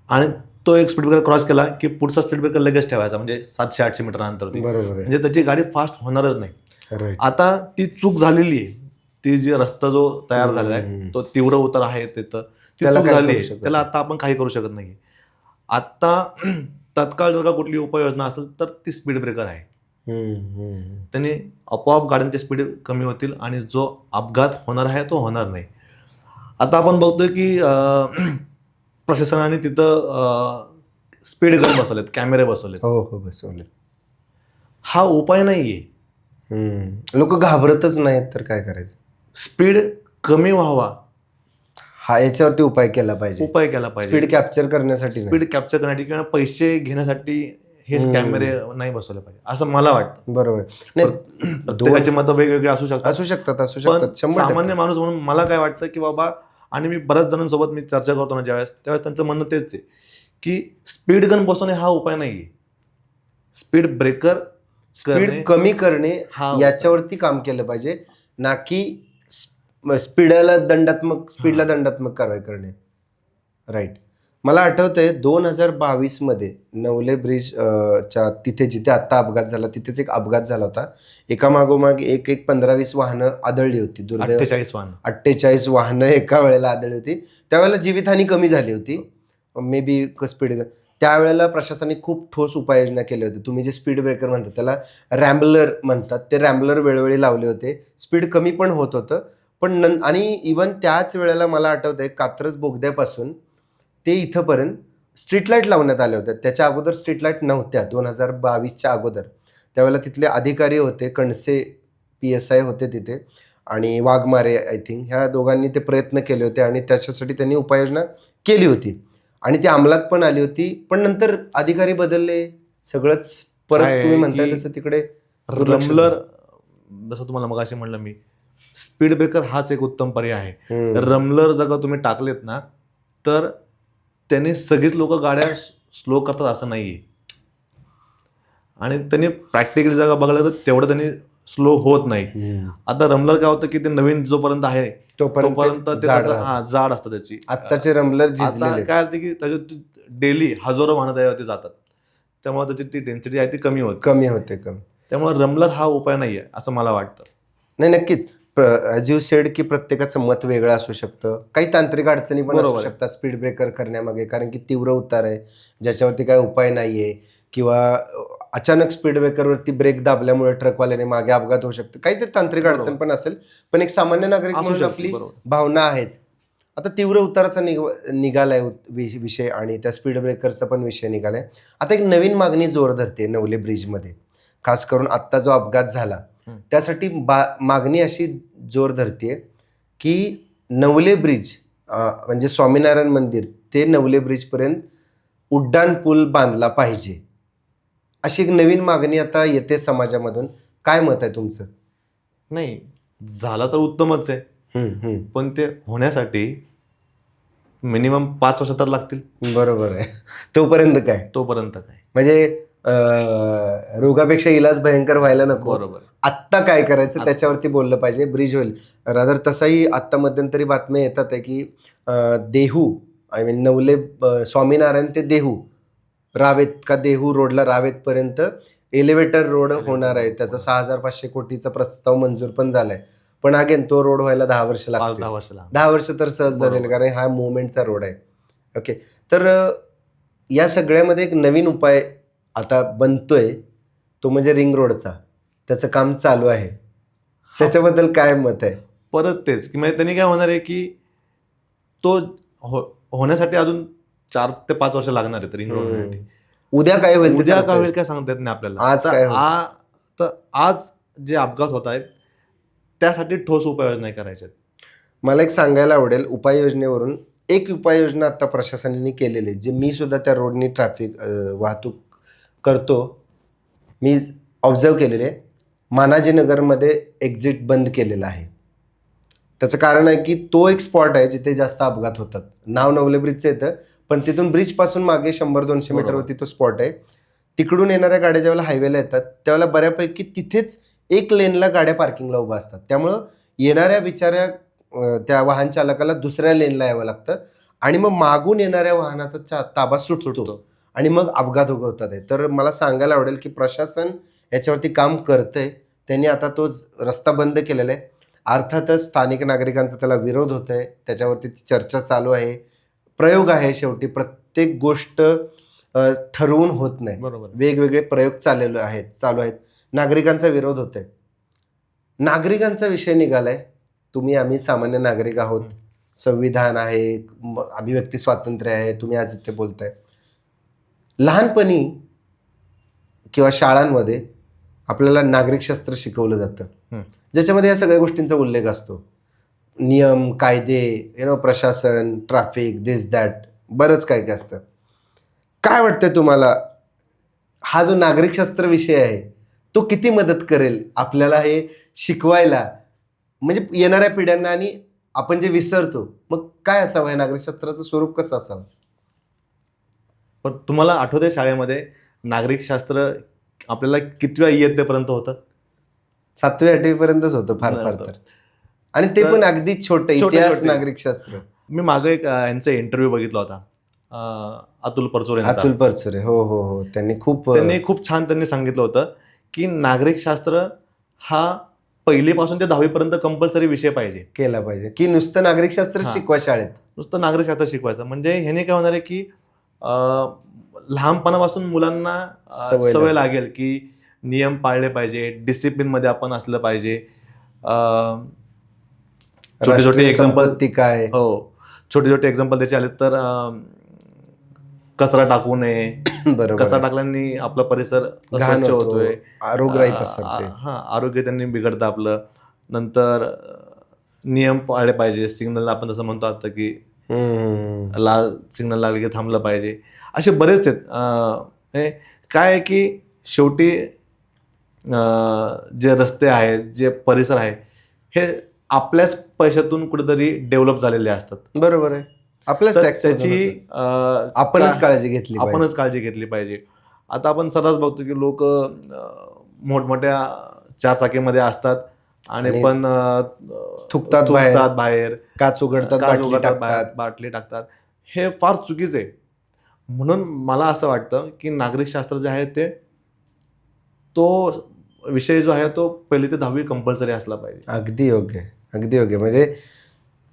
आणि तो एक स्पीड ब्रेकर क्रॉस केला की पुढचा स्पीड ब्रेकर लगेच ठेवायचा, म्हणजे 700-800 मीटर अंतरती. बरोबर आहे. म्हणजे त्याची गाडी फास्ट होणारच नाही. Right. आता ती चूक झालेली आहे. ती जी रस्ता जो तयार झालेला आहे तो तीव्र उतार आहे तिथं, ती त्याला चूक काय झाली करू आहे. शकत त्याला आता आपण काही करू शकत नाही. आता तत्काळ जर का कुठली उपाययोजना असेल तर ती स्पीड ब्रेकर आहे. त्याने आपोआप गाड्यांची स्पीड कमी होतील आणि जो अपघात होणार आहे तो होणार नाही. आता आपण बघतोय की प्रशासनाने तिथं स्पीड गन बसवलेत, कॅमेरे बसवलेत. हो बसवले. हा उपाय नाहीये. लोक घाबरतच नाहीत तर काय करायचं? स्पीड कमी व्हावा हा याच्यावरती उपाय केला पाहिजे. स्पीड कॅप्चर करण्यासाठी नाही. स्पीड कॅप्चर करण्यासाठी किंवा पैसे घेण्यासाठी हेच कॅमेरे नाही बसवले पाहिजे असं मला वाटतं. बरोबर. नाही, प्रत्येकाचे मतं वेगवेगळे असू शकतात. असू पण शकतात. सामान्य माणूस म्हणून मला काय वाटतं की बाबा, आणि मी बऱ्याच जणांसोबत मी चर्चा करतो ना त्यावेळेस त्यांचं म्हणणं तेच आहे की स्पीड गन बसवणे हा उपाय नाहीये. स्पीड ब्रेकर स्पीड कमी करणे हा याच्यावरती काम केलं पाहिजे, ना की स्पीडला दंडात्मक कारवाई करणे. राईट. मला आठवतंय 2022 मध्ये नवले ब्रिज च्या तिथे जिथे आत्ता अपघात झाला तिथेच एक अपघात झाला होता. एका मागोमाग एक 15-20 वाहनं आदळली होती. 48 वाहनं एका वेळेला आदळली होती. त्यावेळेला जीवितहानी कमी झाली होती. May be speed. त्यावेळेला प्रशासनाने खूप ठोस उपाययोजना केल्या होत्या. तुम्ही जे स्पीड ब्रेकर म्हणतात त्याला रॅम्बलर म्हणतात, ते रॅम्बलर वेळोवेळी लावले होते. स्पीड कमी पण होत होतं. पण आणि इवन त्याच वेळेला मला आठवतंय कात्रज बोगद्यापासून ते इथंपर्यंत स्ट्रीट लाईट लावण्यात आल्या होत्या. त्याच्या अगोदर स्ट्रीट लाईट नव्हत्या. 2022च्या अगोदर त्यावेळेला तिथले अधिकारी होते, कणसे PSI होते तिथे, आणि वाघमारे आय थिंक, ह्या दोघांनी ते प्रयत्न केले होते आणि त्याच्यासाठी त्यांनी उपाययोजना केली होती आणि ती अंमलात पण आली होती. पण नंतर अधिकारी बदलले, सगळंच परत तुम्ही म्हणताय तसं तिकडे रॅम्बलर, जसं तुम्हाला मगाशी म्हणलं मी, स्पीड ब्रेकर हाच एक उत्तम पर्याय आहे. रॅम्बलर जर का तुम्ही टाकलेत ना तर त्यांनी सगळीच लोक गाड्या स्लो करतात असं नाहीये. आणि त्यांनी प्रॅक्टिकली जर का बघलं तर तेवढं त्यांनी स्लो होत नाही. आता रॅम्बलर काय होतं की ते नवीन जोपर्यंत आहे तोपर्यंत ते जाड त्याचं- हा जाड असतं त्याची. आत्ताचे रमलर आता झिजलेले. काय होतं की त्याच्यात डेली हजारो वाहनं त्याच्यावरती जातात, त्यामुळे त्याची ती डेन्सिटी आहे ती कमी होते. कमी होते. त्यामुळे रमलर हा उपाय नाहीये असं मला वाटतं. नाही, नक्कीच. ॲज यू सेड की प्रत्येकाचं मत वेगळं असू शकतं. काही तांत्रिक अडचणी पण असू बरोबर आहे. शकतात स्पीड ब्रेकर करण्यामागे, कारण की तीव्र उतार आहे ज्याच्यावरती काही उपाय नाही आहे, किंवा अचानक स्पीड ब्रेकरवरती ब्रेक दाबल्यामुळे ट्रकवाल्याने मागे अपघात होऊ शकतो. काहीतरी तांत्रिक बरोबर. अडचण पण असेल, पण एक सामान्य नागरिक असू म्हणून शकते, आपली बरोबर. भावना आहेच. आता तीव्र उताराचा निघालाय विषय, आणि त्या स्पीड ब्रेकरचा पण विषय निघालाय. आता एक नवीन मागणी जोर धरते नवले ब्रिजमध्ये, खास करून आत्ता जो अपघात झाला त्यासाठी मागणी अशी जोर धरते की नवले ब्रिज म्हणजे स्वामीनारायण मंदिर ते नवले ब्रिजपर्यंत उड्डाण पूल बांधला पाहिजे, अशी एक नवीन मागणी आता येते समाजामधून. काय मत आहे तुमचं? नाही, झाला तर उत्तमच आहे, पण ते होण्यासाठी मिनिमम 5 वर्ष तर लागतील. बरोबर आहे. तोपर्यंत काय म्हणजे रोगापेक्षा इलाज भयंकर व्हायला नको. बरोबर. आत्ता काय करायचं त्याच्यावरती बोललं पाहिजे. ब्रिज होईल. रादर तसाही आत्ता मध्यंतरी बातम्या येतात आहे की देहू नवले स्वामीनारायण ते देहू रावेत का देहू रोडला रावेतपर्यंत एलिव्हेटर रोड होणार आहे. त्याचा 6,500 कोटीचा प्रस्ताव मंजूर पण झालाय. पण अगेन तो रोड व्हायला 10 वर्ष लागतील. 5-10 वर्ष लागतील. 10 वर्ष तर सहज जातील, बरोबर. कारण हा मुवमेंटचा रोड आहे. ओके, तर या सगळ्यामध्ये एक नवीन उपाय आता बनतोय, तो म्हणजे रिंग रोडचा. त्याचं काम चालू आहे. त्याच्याबद्दल काय मत आहे? परत तेच की म्हणजे त्यांनी काय होणार आहे की तो होण्यासाठी अजून 4 ते 5 वर्ष लागणार आहेत रिंग रोडसाठी. उद्या काय होईल ते उद्या सांगता काय येत होईल काय सांगता येत नाही आपल्याला. आज काय होईल? तर आज जे अपघात होत आहेत त्यासाठी ठोस उपाययोजना करायच्या आहेत. मला एक सांगायला आवडेल उपाययोजनेवरून. एक उपाययोजना आता प्रशासनाने केलेली आहे, जे मी सुद्धा त्या रोडनी वाहतूक करतो, मी ऑब्झर्व केलेले. मानाजीनगरमध्ये एक्झिट बंद केलेला आहे. त्याचं कारण आहे की तो एक स्पॉट आहे जिथे जास्त अपघात होतात. नाव नवले ब्रिजचं येतं, पण तिथून ब्रिजपासून मागे 100-200 मीटरवरती तो स्पॉट आहे. तिकडून येणाऱ्या गाड्या ज्यावेळेला हायवेला येतात त्यावेळेला बऱ्यापैकी तिथेच एक लेनला गाड्या पार्किंगला उभा असतात. त्यामुळं येणाऱ्या बिचाऱ्या त्या वाहन चालकाला दुसऱ्या लेनला यावं लागतं, आणि मग मागून येणाऱ्या वाहनाचा ताबा सुटतो आणि मग अपघात होतात. तर मला सांगायला आवडेल की प्रशासन याच्यावरती काम करतंय. त्यांनी आता तो रस्ता बंद केलेला आहे. अर्थातच स्थानिक नागरिकांचा त्याला विरोध होत आहे, त्याच्यावरती चर्चा चालू आहे. प्रयोग आहे शेवटी, प्रत्येक गोष्ट ठरवून होत नाही. बरोबर. वेगवेगळे प्रयोग चालू आहेत. नागरिकांचा विरोध होत आहे. नागरिकांचा विषय निघालाय. तुम्ही आम्ही सामान्य नागरिक आहोत. संविधान आहे, अभिव्यक्ती स्वातंत्र्य आहे, तुम्ही आज इथे बोलताय. लहानपणी किंवा शाळांमध्ये आपल्याला नागरिकशास्त्र शिकवलं जातं, ज्याच्यामध्ये या सगळ्या गोष्टींचा उल्लेख असतो. नियम, कायदे, प्रशासन, ट्रॅफिक, दिस दॅट, बरंच काय काय असतं. काय वाटतंय तुम्हाला, हा जो नागरिकशास्त्र विषय आहे तो किती मदत करेल आपल्याला हे शिकवायला, म्हणजे येणाऱ्या पिढ्यांना? आणि आपण जे विसरतो, मग काय असावं, या नागरिकशास्त्राचं स्वरूप कसं असावं? पण तुम्हाला आठवतंय शाळेमध्ये नागरिकशास्त्र आपल्याला कितव्या इयत्तेपर्यंत होतं? 7वी-8वी पर्यंतच होतं फार तर. आणि ते पण अगदी छोटे इतिहास, नागरिकशास्त्र. मी मागे एक यांचा इंटरव्ह्यू बघितला होता, अतुल परचुरे. हो, त्यांनी खूप छान सांगितलं होतं की नागरिकशास्त्र हा 1ली पासून ते 10वी पर्यंत कंपल्सरी विषय केला पाहिजे, की नुसतं नागरिकशास्त्र शिकवा शाळेत. नुसतं नागरिकशास्त्र शिकवायचं म्हणजे ह्याने काय होणार आहे की लहानपणापासून मुलांना सवय लागेल की नियम पाळले पाहिजे, डिसिप्लिन मध्ये आपण असलं पाहिजे. छोटे छोटे एक्झाम्पल काय, छोटे एक्झाम्पल त्याचे आले तर कचरा टाकू नये. कचरा टाकल्याने आपला परिसर स्वच्छ होतोय, आरोग्य पसरते. आरोग्य त्यांनी बिघडतं आपलं. नंतर नियम पाळले पाहिजे. सिग्नल आपण जसं म्हणतो आता की लाल सिग्नल लागले की थांबलं पाहिजे. असे बरेच आहेत. काय आहे की शेवटी जे रस्ते आहेत, जे परिसर आहे, हे आपल्याच पैशातून कुठेतरी डेव्हलप झालेले असतात. बरोबर आहे. आपल्याच त्याची आपणच काळजी घेतली पाहिजे. आता आपण सर्रास बघतो की लोक मोठमोठ्या 4 चाकीमध्ये असतात आणि पण थुंकतात बाहेर, काच उघडतात, काच बाटली उघडतात, टाकतात. बाटली टाकतात. हे फार चुकीचं आहे. म्हणून मला असं वाटतं की नागरिक शास्त्र जे आहे तो विषय जो आहे तो 1ली ते 10वी कंपल्सरी असला पाहिजे. अगदी योग्य, अगदी योग्य. म्हणजे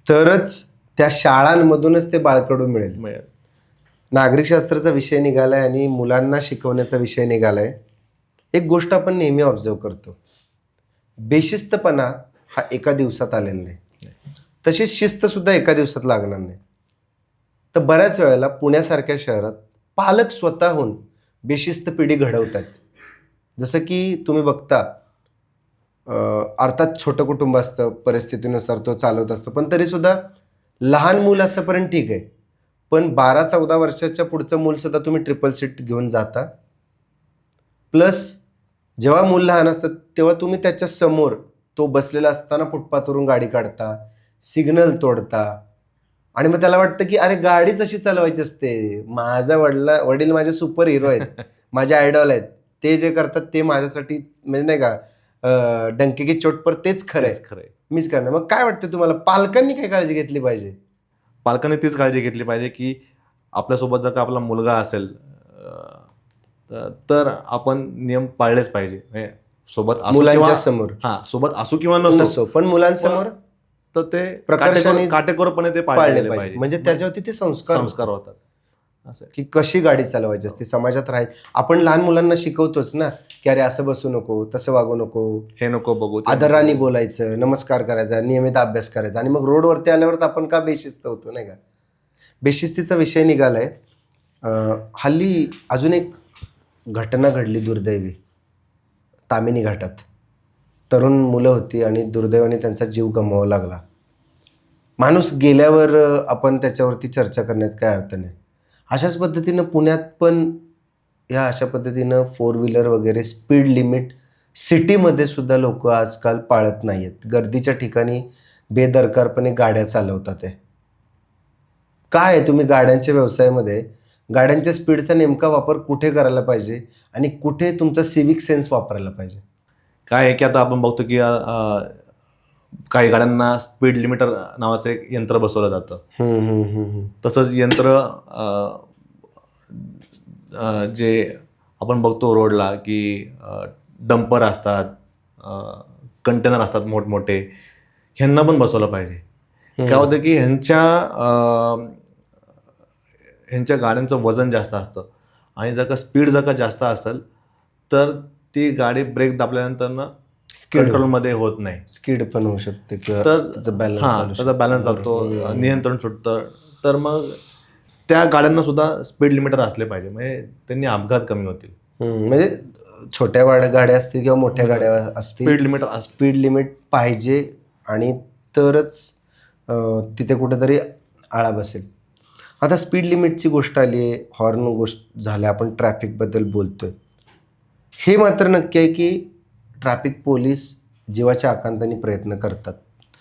तरच त्या शाळांमधूनच ते बाळकडू मिळेल. नागरिकशास्त्राचा विषय निघालाय आणि मुलांना शिकवण्याचा विषय निघालाय. एक गोष्ट आपण नेहमी ऑब्झर्व करतो, बेशिस्तपणा हा एका दिवसात आलेला नाही, तशीच शिस्त सुद्धा एका दिवसात लागणार नाही. तर बऱ्याच वेळेला पुण्यासारख्या शहरात पालक स्वतःहून बेशिस्त पिढी घडवतात. जसं की तुम्ही बघता, अर्थात छोटं कुटुंब असतं, परिस्थितीनुसार तो चालवत असतो, पण तरी सुद्धा लहान मूल असेपर्यंत ठीक आहे, पण 12-14 वर्षाच्या पुढचं मूल सुद्धा तुम्ही ट्रिपल सीट घेऊन जाता. प्लस जेव्हा मूल लहान असतं तेव्हा तुम्ही त्याच्या समोर तो बसलेला असताना फुटपाथवरून गाडी काढता, सिग्नल तोडता, आणि मग त्याला वाटतं की अरे गाडीच अशी चालवायची असते. वडील माझे सुपर हिरो आहेत, माझे आयडॉल आहेत, ते जे करतात ते माझ्यासाठी म्हणजे नाही का डंके की चोट पर तेच खरं आहे, मीच करणार. मग काय वाटतं तुम्हाला, पालकांनी काय काळजी घेतली पाहिजे? पालकांनी तीच काळजी घेतली पाहिजे की आपल्यासोबत जर का आपला मुलगा असेल तर आपण नियम पाळलेच पाहिजे. म्हणजे सोबत मुलांच्या समोर, सोबत असू किंवा नसो, पण मुलांसमोर तर ते प्रकर्षाने काटेकोरपणे ते पाळले पाहिजे. म्हणजे त्याच्यावरती ते संस्कार होतात. असं की कशी गाडी चालवायची असते, समाजात राहायचं. आपण लहान मुलांना शिकवतोच ना की अरे असं बसू नको, तसं वागू नको, हे नको बघू, आदराने बोलायचं, नमस्कार करायचा, नियमित अभ्यास करायचा. आणि मग रोडवरती आल्यावर आपण का बेशिस्त होतो, नाही का? बेशिस्तीचा विषय निघालाय. हल्ली अजून एक घटना घडली दुर्दैवी, तामिनी घाटात. तरुण मुलं होती आणि दुर्दैवाने त्यांचा जीव गमवावा लागला. माणूस गेल्यावर आपण त्याच्यावरती चर्चा करण्यात काय अर्थ नाही. अशाच पद्धतीनं पुण्यात पण अशा पद्धतीनं 4 व्हीलर वगैरे स्पीड लिमिट सिटीमध्ये सुद्धा लोक आजकाल पाळत नाही आहेत. गर्दीच्या ठिकाणी बेदरकारपणे गाड्या चालवतात आहे. काय आहे, तुम्ही गाड्यांच्या व्यवसायामध्ये गाड्यांच्या स्पीडचा नेमका वापर कुठे करायला पाहिजे आणि कुठे तुमचा सिविक सेन्स वापरायला पाहिजे? काय आहे की आता आपण बघतो की काही गाड्यांना स्पीड लिमिटर नावाचं एक यंत्र बसवलं जातं. तसंच यंत्र जे आपण बघतो रोडला की डंपर असतात, कंटेनर असतात मोठमोठे, ह्यांना पण बसवलं पाहिजे. काय होतं की ह्यांच्या गाड्यांचं वजन जास्त असतं आणि जर का स्पीड जर का जास्त असेल तर ती गाडी ब्रेक दाबल्यानंतर कंट्रोलमध्ये होत नाही, स्किड पण होऊ शकते किंवा तर त्याचा बॅलन्स जातो, नियंत्रण सुटतं. तर मग त्या गाड्यांना सुद्धा स्पीड लिमिटर असले पाहिजे, म्हणजे त्यांनी अपघात कमी होतील. म्हणजे छोट्या गाड्या असतील किंवा मोठ्या गाड्या असतील, स्पीड लिमिट पाहिजे आणि तरच तिथे कुठेतरी आळा बसेल. आता स्पीड लिमिटची गोष्ट आली आहे, हॉर्न गोष्ट झाल्या, आपण ट्रॅफिकबद्दल बोलतोय. हे मात्र नक्की आहे की ट्रॅफिक पोलीस जीवाच्या आकांताने प्रयत्न करतात.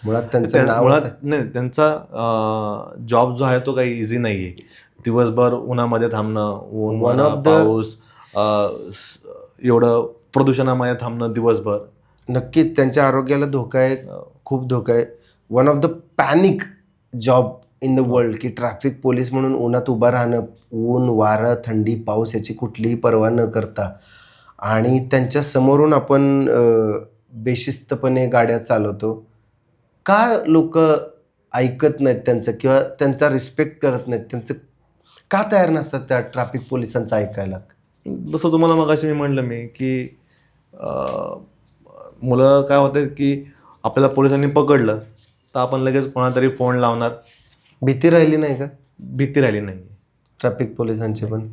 मुळात त्यांचा जॉब जो आहे तो काही इझी नाही आहे. दिवसभर उन्हामध्ये थांबणं, ऊन पाऊस, एवढं प्रदूषणामध्ये थांबणं दिवसभर, नक्कीच त्यांच्या आरोग्याला धोका आहे, खूप धोका आहे. One of the panic job in the world की ट्रॅफिक पोलीस म्हणून उन्हात उभं राहणं, ऊन वारं थंडी पाऊस याची कुठलीही पर्वा न करता, आणि त्यांच्या समोरून आपण बेशिस्तपणे गाड्या चालवतो. का लोक ऐकत नाहीत त्यांचं किंवा त्यांचा रिस्पेक्ट करत नाहीत, त्यांचं का तयार नसतात त्या ट्रॅफिक पोलिसांचं ऐकायला? जसं तुम्हाला मगाशी मी म्हणलं की मुलं काय होतं की आपल्याला पोलिसांनी पकडलं तर आपण लगेच कोणातरी फोन लावणार. भीती राहिली नाही का? भीती राहिली नाही ट्रॅफिक पोलिसांची पण.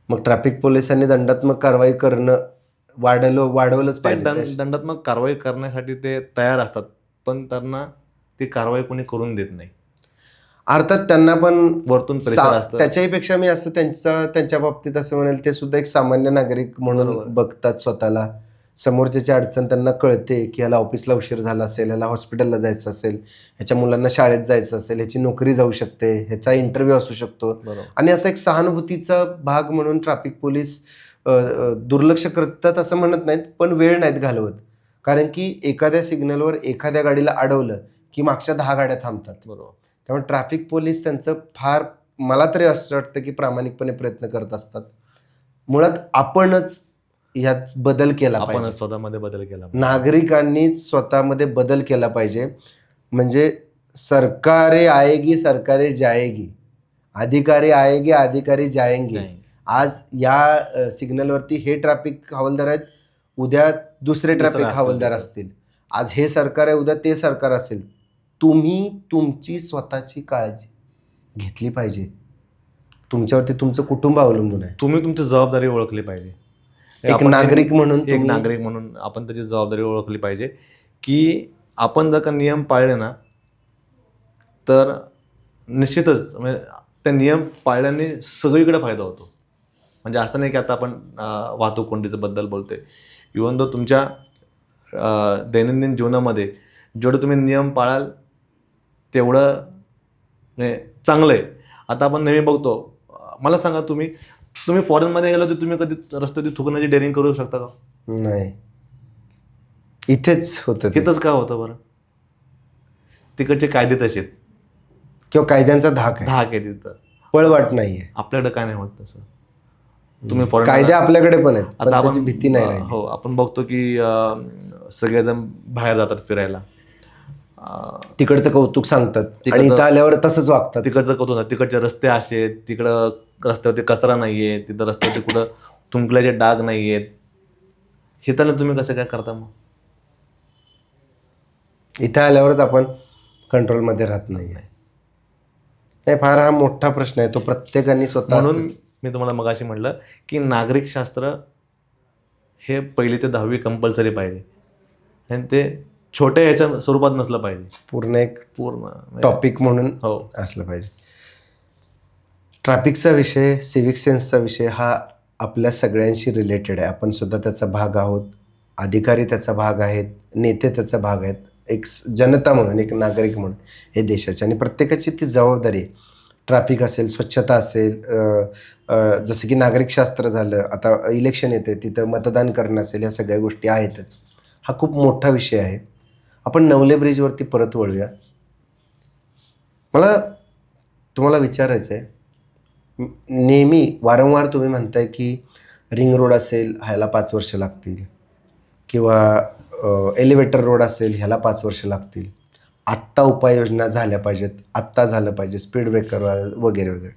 मग ट्रॅफिक पोलिसांनी दंडात्मक कारवाई करणं वाढवलंच पाहिजे. दंडात्मक कारवाई करण्यासाठी ते तयार असतात, पण त्यांना ती कारवाई कोणी करून देत नाही. अर्थात त्यांना पण वरतून प्रेशर असतं. त्याच्याही पेक्षा मी असं त्यांच्या बाबतीत असं म्हणेल, ते सुद्धा एक सामान्य नागरिक म्हणून बघतात स्वतःला. समोरच्याची अडचण त्यांना कळते की ह्याला ऑफिसला उशीर झाला असेल, ह्याला हॉस्पिटलला जायचं असेल, ह्याच्या मुलांना शाळेत जायचं असेल, ह्याची नोकरी जाऊ शकते, ह्याचा इंटरव्ह्यू असू शकतो. आणि असं एक सहानुभूतीचा भाग म्हणून ट्रॅफिक पोलीस दुर्लक्ष करतात असं म्हणत नाहीत, पण वेळ नाहीत घालवत. कारण की एखाद्या सिग्नलवर एखाद्या गाडीला अडवलं की मागच्या 10 गाड्या थांबतात. बरोबर. त्यामुळे ट्रॅफिक पोलीस त्यांचं फार, मला तरी असं वाटतं की प्रामाणिकपणे प्रयत्न करत असतात. मुळात आपणच यात बदल केला आपण पाहिजे. स्वतःमध्ये बदल केला पाहिजे. नागरिकांनीच स्वतःमध्ये बदल केला पाहिजे. म्हणजे सरकारे आएगी सरकारे जाएगी, अधिकारी आएगे अधिकारी जाएंगे. नाही. आज या सिग्नलवरती हे ट्रॅफिक हवालदार आहेत, उद्या दुसरे ट्रॅफिक असतील हवालदार ते. असतील. आज हे सरकार आहे, उद्या ते सरकार असेल. तुम्ही तुमची स्वतःची काळजी घेतली पाहिजे. तुमच्यावरती तुमचं कुटुंब अवलंबून आहे. तुम्ही तुमची जबाबदारी ओळखली पाहिजे. एक आपण नागरिक म्हणून एक तुम्ही- नागरिक म्हणून आपण त्याची जबाबदारी ओळखली पाहिजे की आपण जर का नियम पाळले ना तर निश्चितच म्हणजे त्या नियम पाळल्याने सगळीकडे फायदा होतो. म्हणजे असं नाही की आता आपण वाहतूक कोंडीचं बद्दल बोलतोय. इव्हन दो तुमच्या दैनंदिन जीवनामध्ये जेवढं तुम्ही नियम पाळाल तेवढं म्हणजे चांगलं आहे. आता आपण नेहमी बघतो, मला सांगा तुम्ही फॉरेनमध्ये गेलो तर तुम्ही कधी रस्त्यावरती थुकण्याची डेअरिंग करू शकता का? नाही, इथेच होतं ते. इथंच का होतं बरं? तिकडचे कायदे तसे आहेत. किंवा कायद्यांचा धाक आहे, धाक आहे तिथं. पळवाट नाहीये. आपल्याकडे काय नाही होत तसं. तुम्ही foreign कायदे आपल्याकडे पण आहेत, पण आता त्याची आपण भीती नाही राहिली. हो, आपण बघतो की सगळेजण बाहेर जातात फिरायला. तिकडचं कौतुक सांगतात आणि तिकडचं- इथं आल्यावर तसंच वागतात. तिकडचं कौतुक होतं. तिकडचे रस्ते असे आहेत, तिकडं रस्त्यावरती कचरा नाहीये, तिथं रस्त्यावरती कुठं थुंकल्याचे डाग नाहीयेत. हे त्याला तुम्ही कसं काय करता मग? इथं आल्यावरच आपण कंट्रोलमध्ये राहत नाहीये. नाही, फार हा मोठा प्रश्न आहे. तो प्रत्येकाने स्वतः म्हणून मी तुम्हाला मगाशी म्हटलं की नागरिक शास्त्र हे 1ली ते 10वी कंपल्सरी पाहिजे आणि ते छोट्या ह्याच्या स्वरूपात नसलं पाहिजे. पूर्ण एक पूर्ण टॉपिक म्हणून हो. असलं पाहिजे. ट्रॅफिकचा विषय, सिव्हिक सेन्सचा विषय हा आपल्या सगळ्यांशी रिलेटेड आहे. आपण सुद्धा त्याचा भाग आहोत, अधिकारी त्याचा भाग आहेत, नेते त्याचा भाग आहेत. एक जनता म्हणून, एक नागरिक म्हणून हे देशाचे, आणि प्रत्येकाची ती जबाबदारी आहे. ट्रॅफिक असेल, स्वच्छता असेल, जसं की नागरिकशास्त्र झालं, आता इलेक्शन येते तिथं मतदान करणं असेल, ह्या सगळ्या गोष्टी आहेतच. हा खूप मोठा विषय आहे. आपण नवले ब्रिजवरती परत वळूया. मला तुम्हाला विचारायचं आहे, नेहमी वारंवार तुम्ही म्हणताय की रिंग रोड असेल ह्याला 5 वर्ष लागतील, किंवा एलिव्हेटर रोड असेल ह्याला 5 वर्ष लागतील, आत्ता उपाययोजना झाल्या पाहिजेत, आत्ता झालं पाहिजे, स्पीड ब्रेकर वगैरे वगैरे.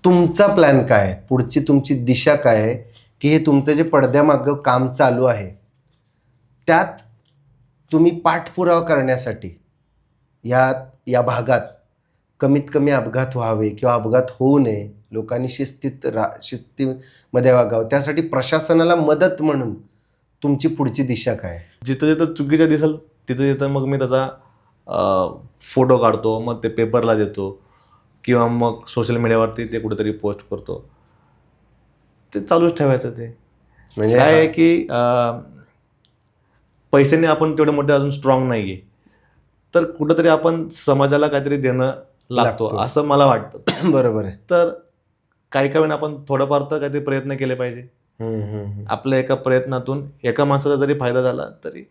तुमचा प्लॅन काय आहे? पुढची तुमची दिशा काय आहे? की हे तुमचं जे पडद्यामागं काम चालू आहे त्यात तुम्ही पाठपुरावा करण्यासाठी या भागात कमीत कमी अपघात व्हावे किंवा अपघात होऊ नये, लोकांनी शिस्तीमध्ये वागावं, त्यासाठी प्रशासनाला मदत म्हणून तुमची पुढची दिशा काय आहे? जिथं जिथं चुकीच्या दिसेल तिथं तिथं मग मी त्याचा फोटो काढतो, मग ते पेपरला देतो किंवा मग सोशल मीडियावरती ते कुठेतरी पोस्ट करतो. ते चालूच ठेवायचं. ते म्हणजे काय आहे की पैशाने आपण तेवढे मोठे अजून स्ट्रॉंग नाही आहे, तर कुठंतरी आपण समाजाला काहीतरी देणं लागतो असं मला वाटतं. बरोबर आहे. तर काही वेळा आपण थोडंफार तर काहीतरी प्रयत्न केले पाहिजे. आपल्या एका प्रयत्नातून एका माणसाचा जरी फायदा झाला तरी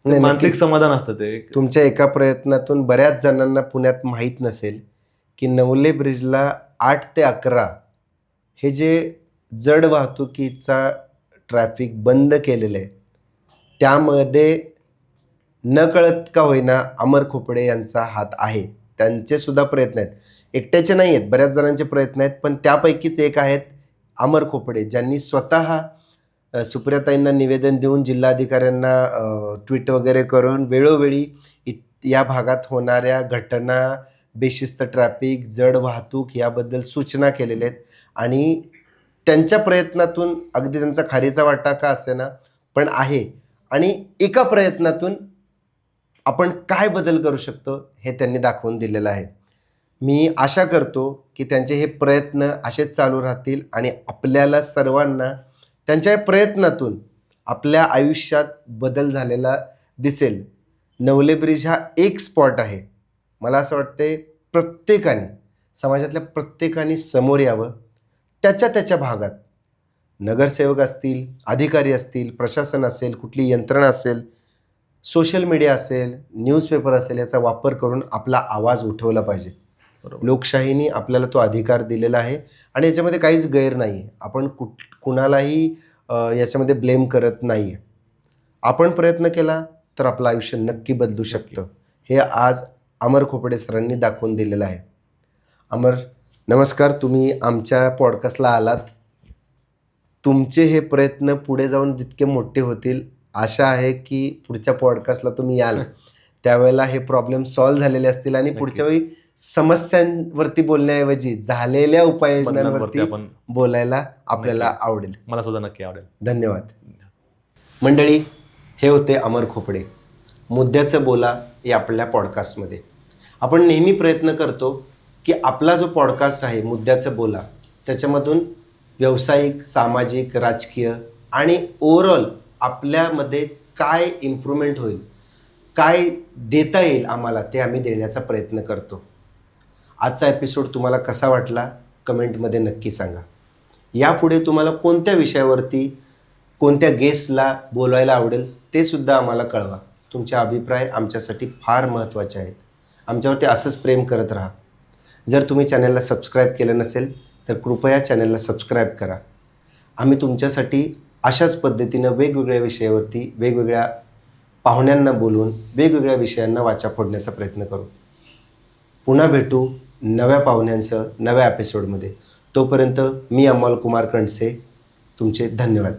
नाही, मानसिक समाधान असतं. ते तुमच्या एका प्रयत्नातून बऱ्याच जणांना पुण्यात माहीत नसेल की नवले ब्रिजला 8 ते 11 हे जे जड वाहतुकीचा ट्रॅफिक बंद केलेलं आहे, त्यामध्ये नकळत का होईना अमर खोपडे यांचा हात आहे. त्यांचे सुद्धा प्रयत्न आहेत, एकट्याचे नाही आहेत, बऱ्याच जणांचे प्रयत्न आहेत. पण त्यापैकीच एक आहेत अमर खोपडे, ज्यांनी स्वतः सुप्रियाताईंना निवेदन देऊन, जिल्हाधिकाऱ्यांना ट्विट वगैरे करून वेळोवेळी या भागात होणाऱ्या घटना, बेशिस्त ट्रॅफिक, जड वाहतूक याबद्दल सूचना केलेल्या आहेत. आणि त्यांच्या प्रयत्नातून अगदी त्यांचा खारीचा वाटा का असेना पण आहे, आणि एका प्रयत्नातून आपण काय बदल करू शकतो हे त्यांनी दाखवून दिलेलं आहे. मी आशा करतो की त्यांचे हे प्रयत्न असेच चालू राहतील आणि आपल्याला सर्वांना त्यांच्या प्रयत्नातून आपल्या आयुष्यात बदल झालेला दिसेल. नवले ब्रिज हा एक स्पॉट आहे. मला असं वाटते प्रत्येकाने, समाजातल्या प्रत्येकाने समोर यावं, त्याच्या भागात नगरसेवक असतील, अधिकारी असतील, प्रशासन असेल, कुठली यंत्रणा असेल, सोशल मीडिया असेल, न्यूजपेपर असेल, याचा वापर करून आपला आवाज उठवला पाहिजे. बरोबर. लोकशाहीने आपल्याला तो अधिकार दिलेला आहे आणि याच्यामध्ये काहीच गैर नाही आहे. आपण कुणालाही याच्यामध्ये ब्लेम करत नाही आहे. आपण प्रयत्न केला तर आपलं आयुष्य नक्की बदलू शकतं. हे आज अमर खोपडे सरांनी दाखवून दिलेलं आहे. अमर, नमस्कार. तुम्ही आमच्या पॉडकास्टला आलात. तुमचे हे प्रयत्न पुढे जाऊन जितके मोठे होतील, आशा आहे की पुढच्या पॉडकास्टला तुम्ही याल त्यावेळेला हे प्रॉब्लेम सॉल्व्ह झालेले असतील आणि पुढच्या वेळी समस्यांवरती बोलण्याऐवजी झालेल्या उपाययोजनांवरती आपण बोलायला आपल्याला आवडेल. मला सुद्धा नक्की आवडेल. धन्यवाद. मंडळी, हे होते अमर खोपडे. मुद्द्याचं बोला या आपल्या पॉडकास्टमध्ये आपण नेहमी प्रयत्न करतो की आपला जो पॉडकास्ट आहे मुद्द्याचं बोला, त्याच्यामधून व्यावसायिक, सामाजिक, राजकीय आणि ओव्हरऑल आपल्यामध्ये काय इम्प्रूव्हमेंट होईल, काय देता येईल आम्हाला, ते आम्ही देण्याचा प्रयत्न करतो. आजचा एपिसोड तुम्हाला कसा वाटला कमेंटमध्ये नक्की सांगा. यापुढे तुम्हाला कोणत्या विषयावरती, कोणत्या गेस्टला बोलवायला आवडेल ते सुद्धा आम्हाला कळवा. तुमचे अभिप्राय आमच्यासाठी फार महत्त्वाचे आहेत. आमच्यावरती असंच प्रेम करत राहा. जर तुम्ही चॅनलला सबस्क्राईब केलं नसेल तर कृपया चॅनलला सबस्क्राईब करा. आम्ही तुमच्यासाठी अशाच पद्धतीनं वेगवेगळ्या विषयावरती वेगवेगळ्या पाहुण्यांना बोलवून वेगवेगळ्या विषयांना वाचा फोडण्याचा प्रयत्न करू. पुन्हा भेटू नव्या पाहुण्यांसह नव्या एपिसोडमध्ये. तोपर्यंत मी अमोल कुमार कणसे. तुमचे धन्यवाद.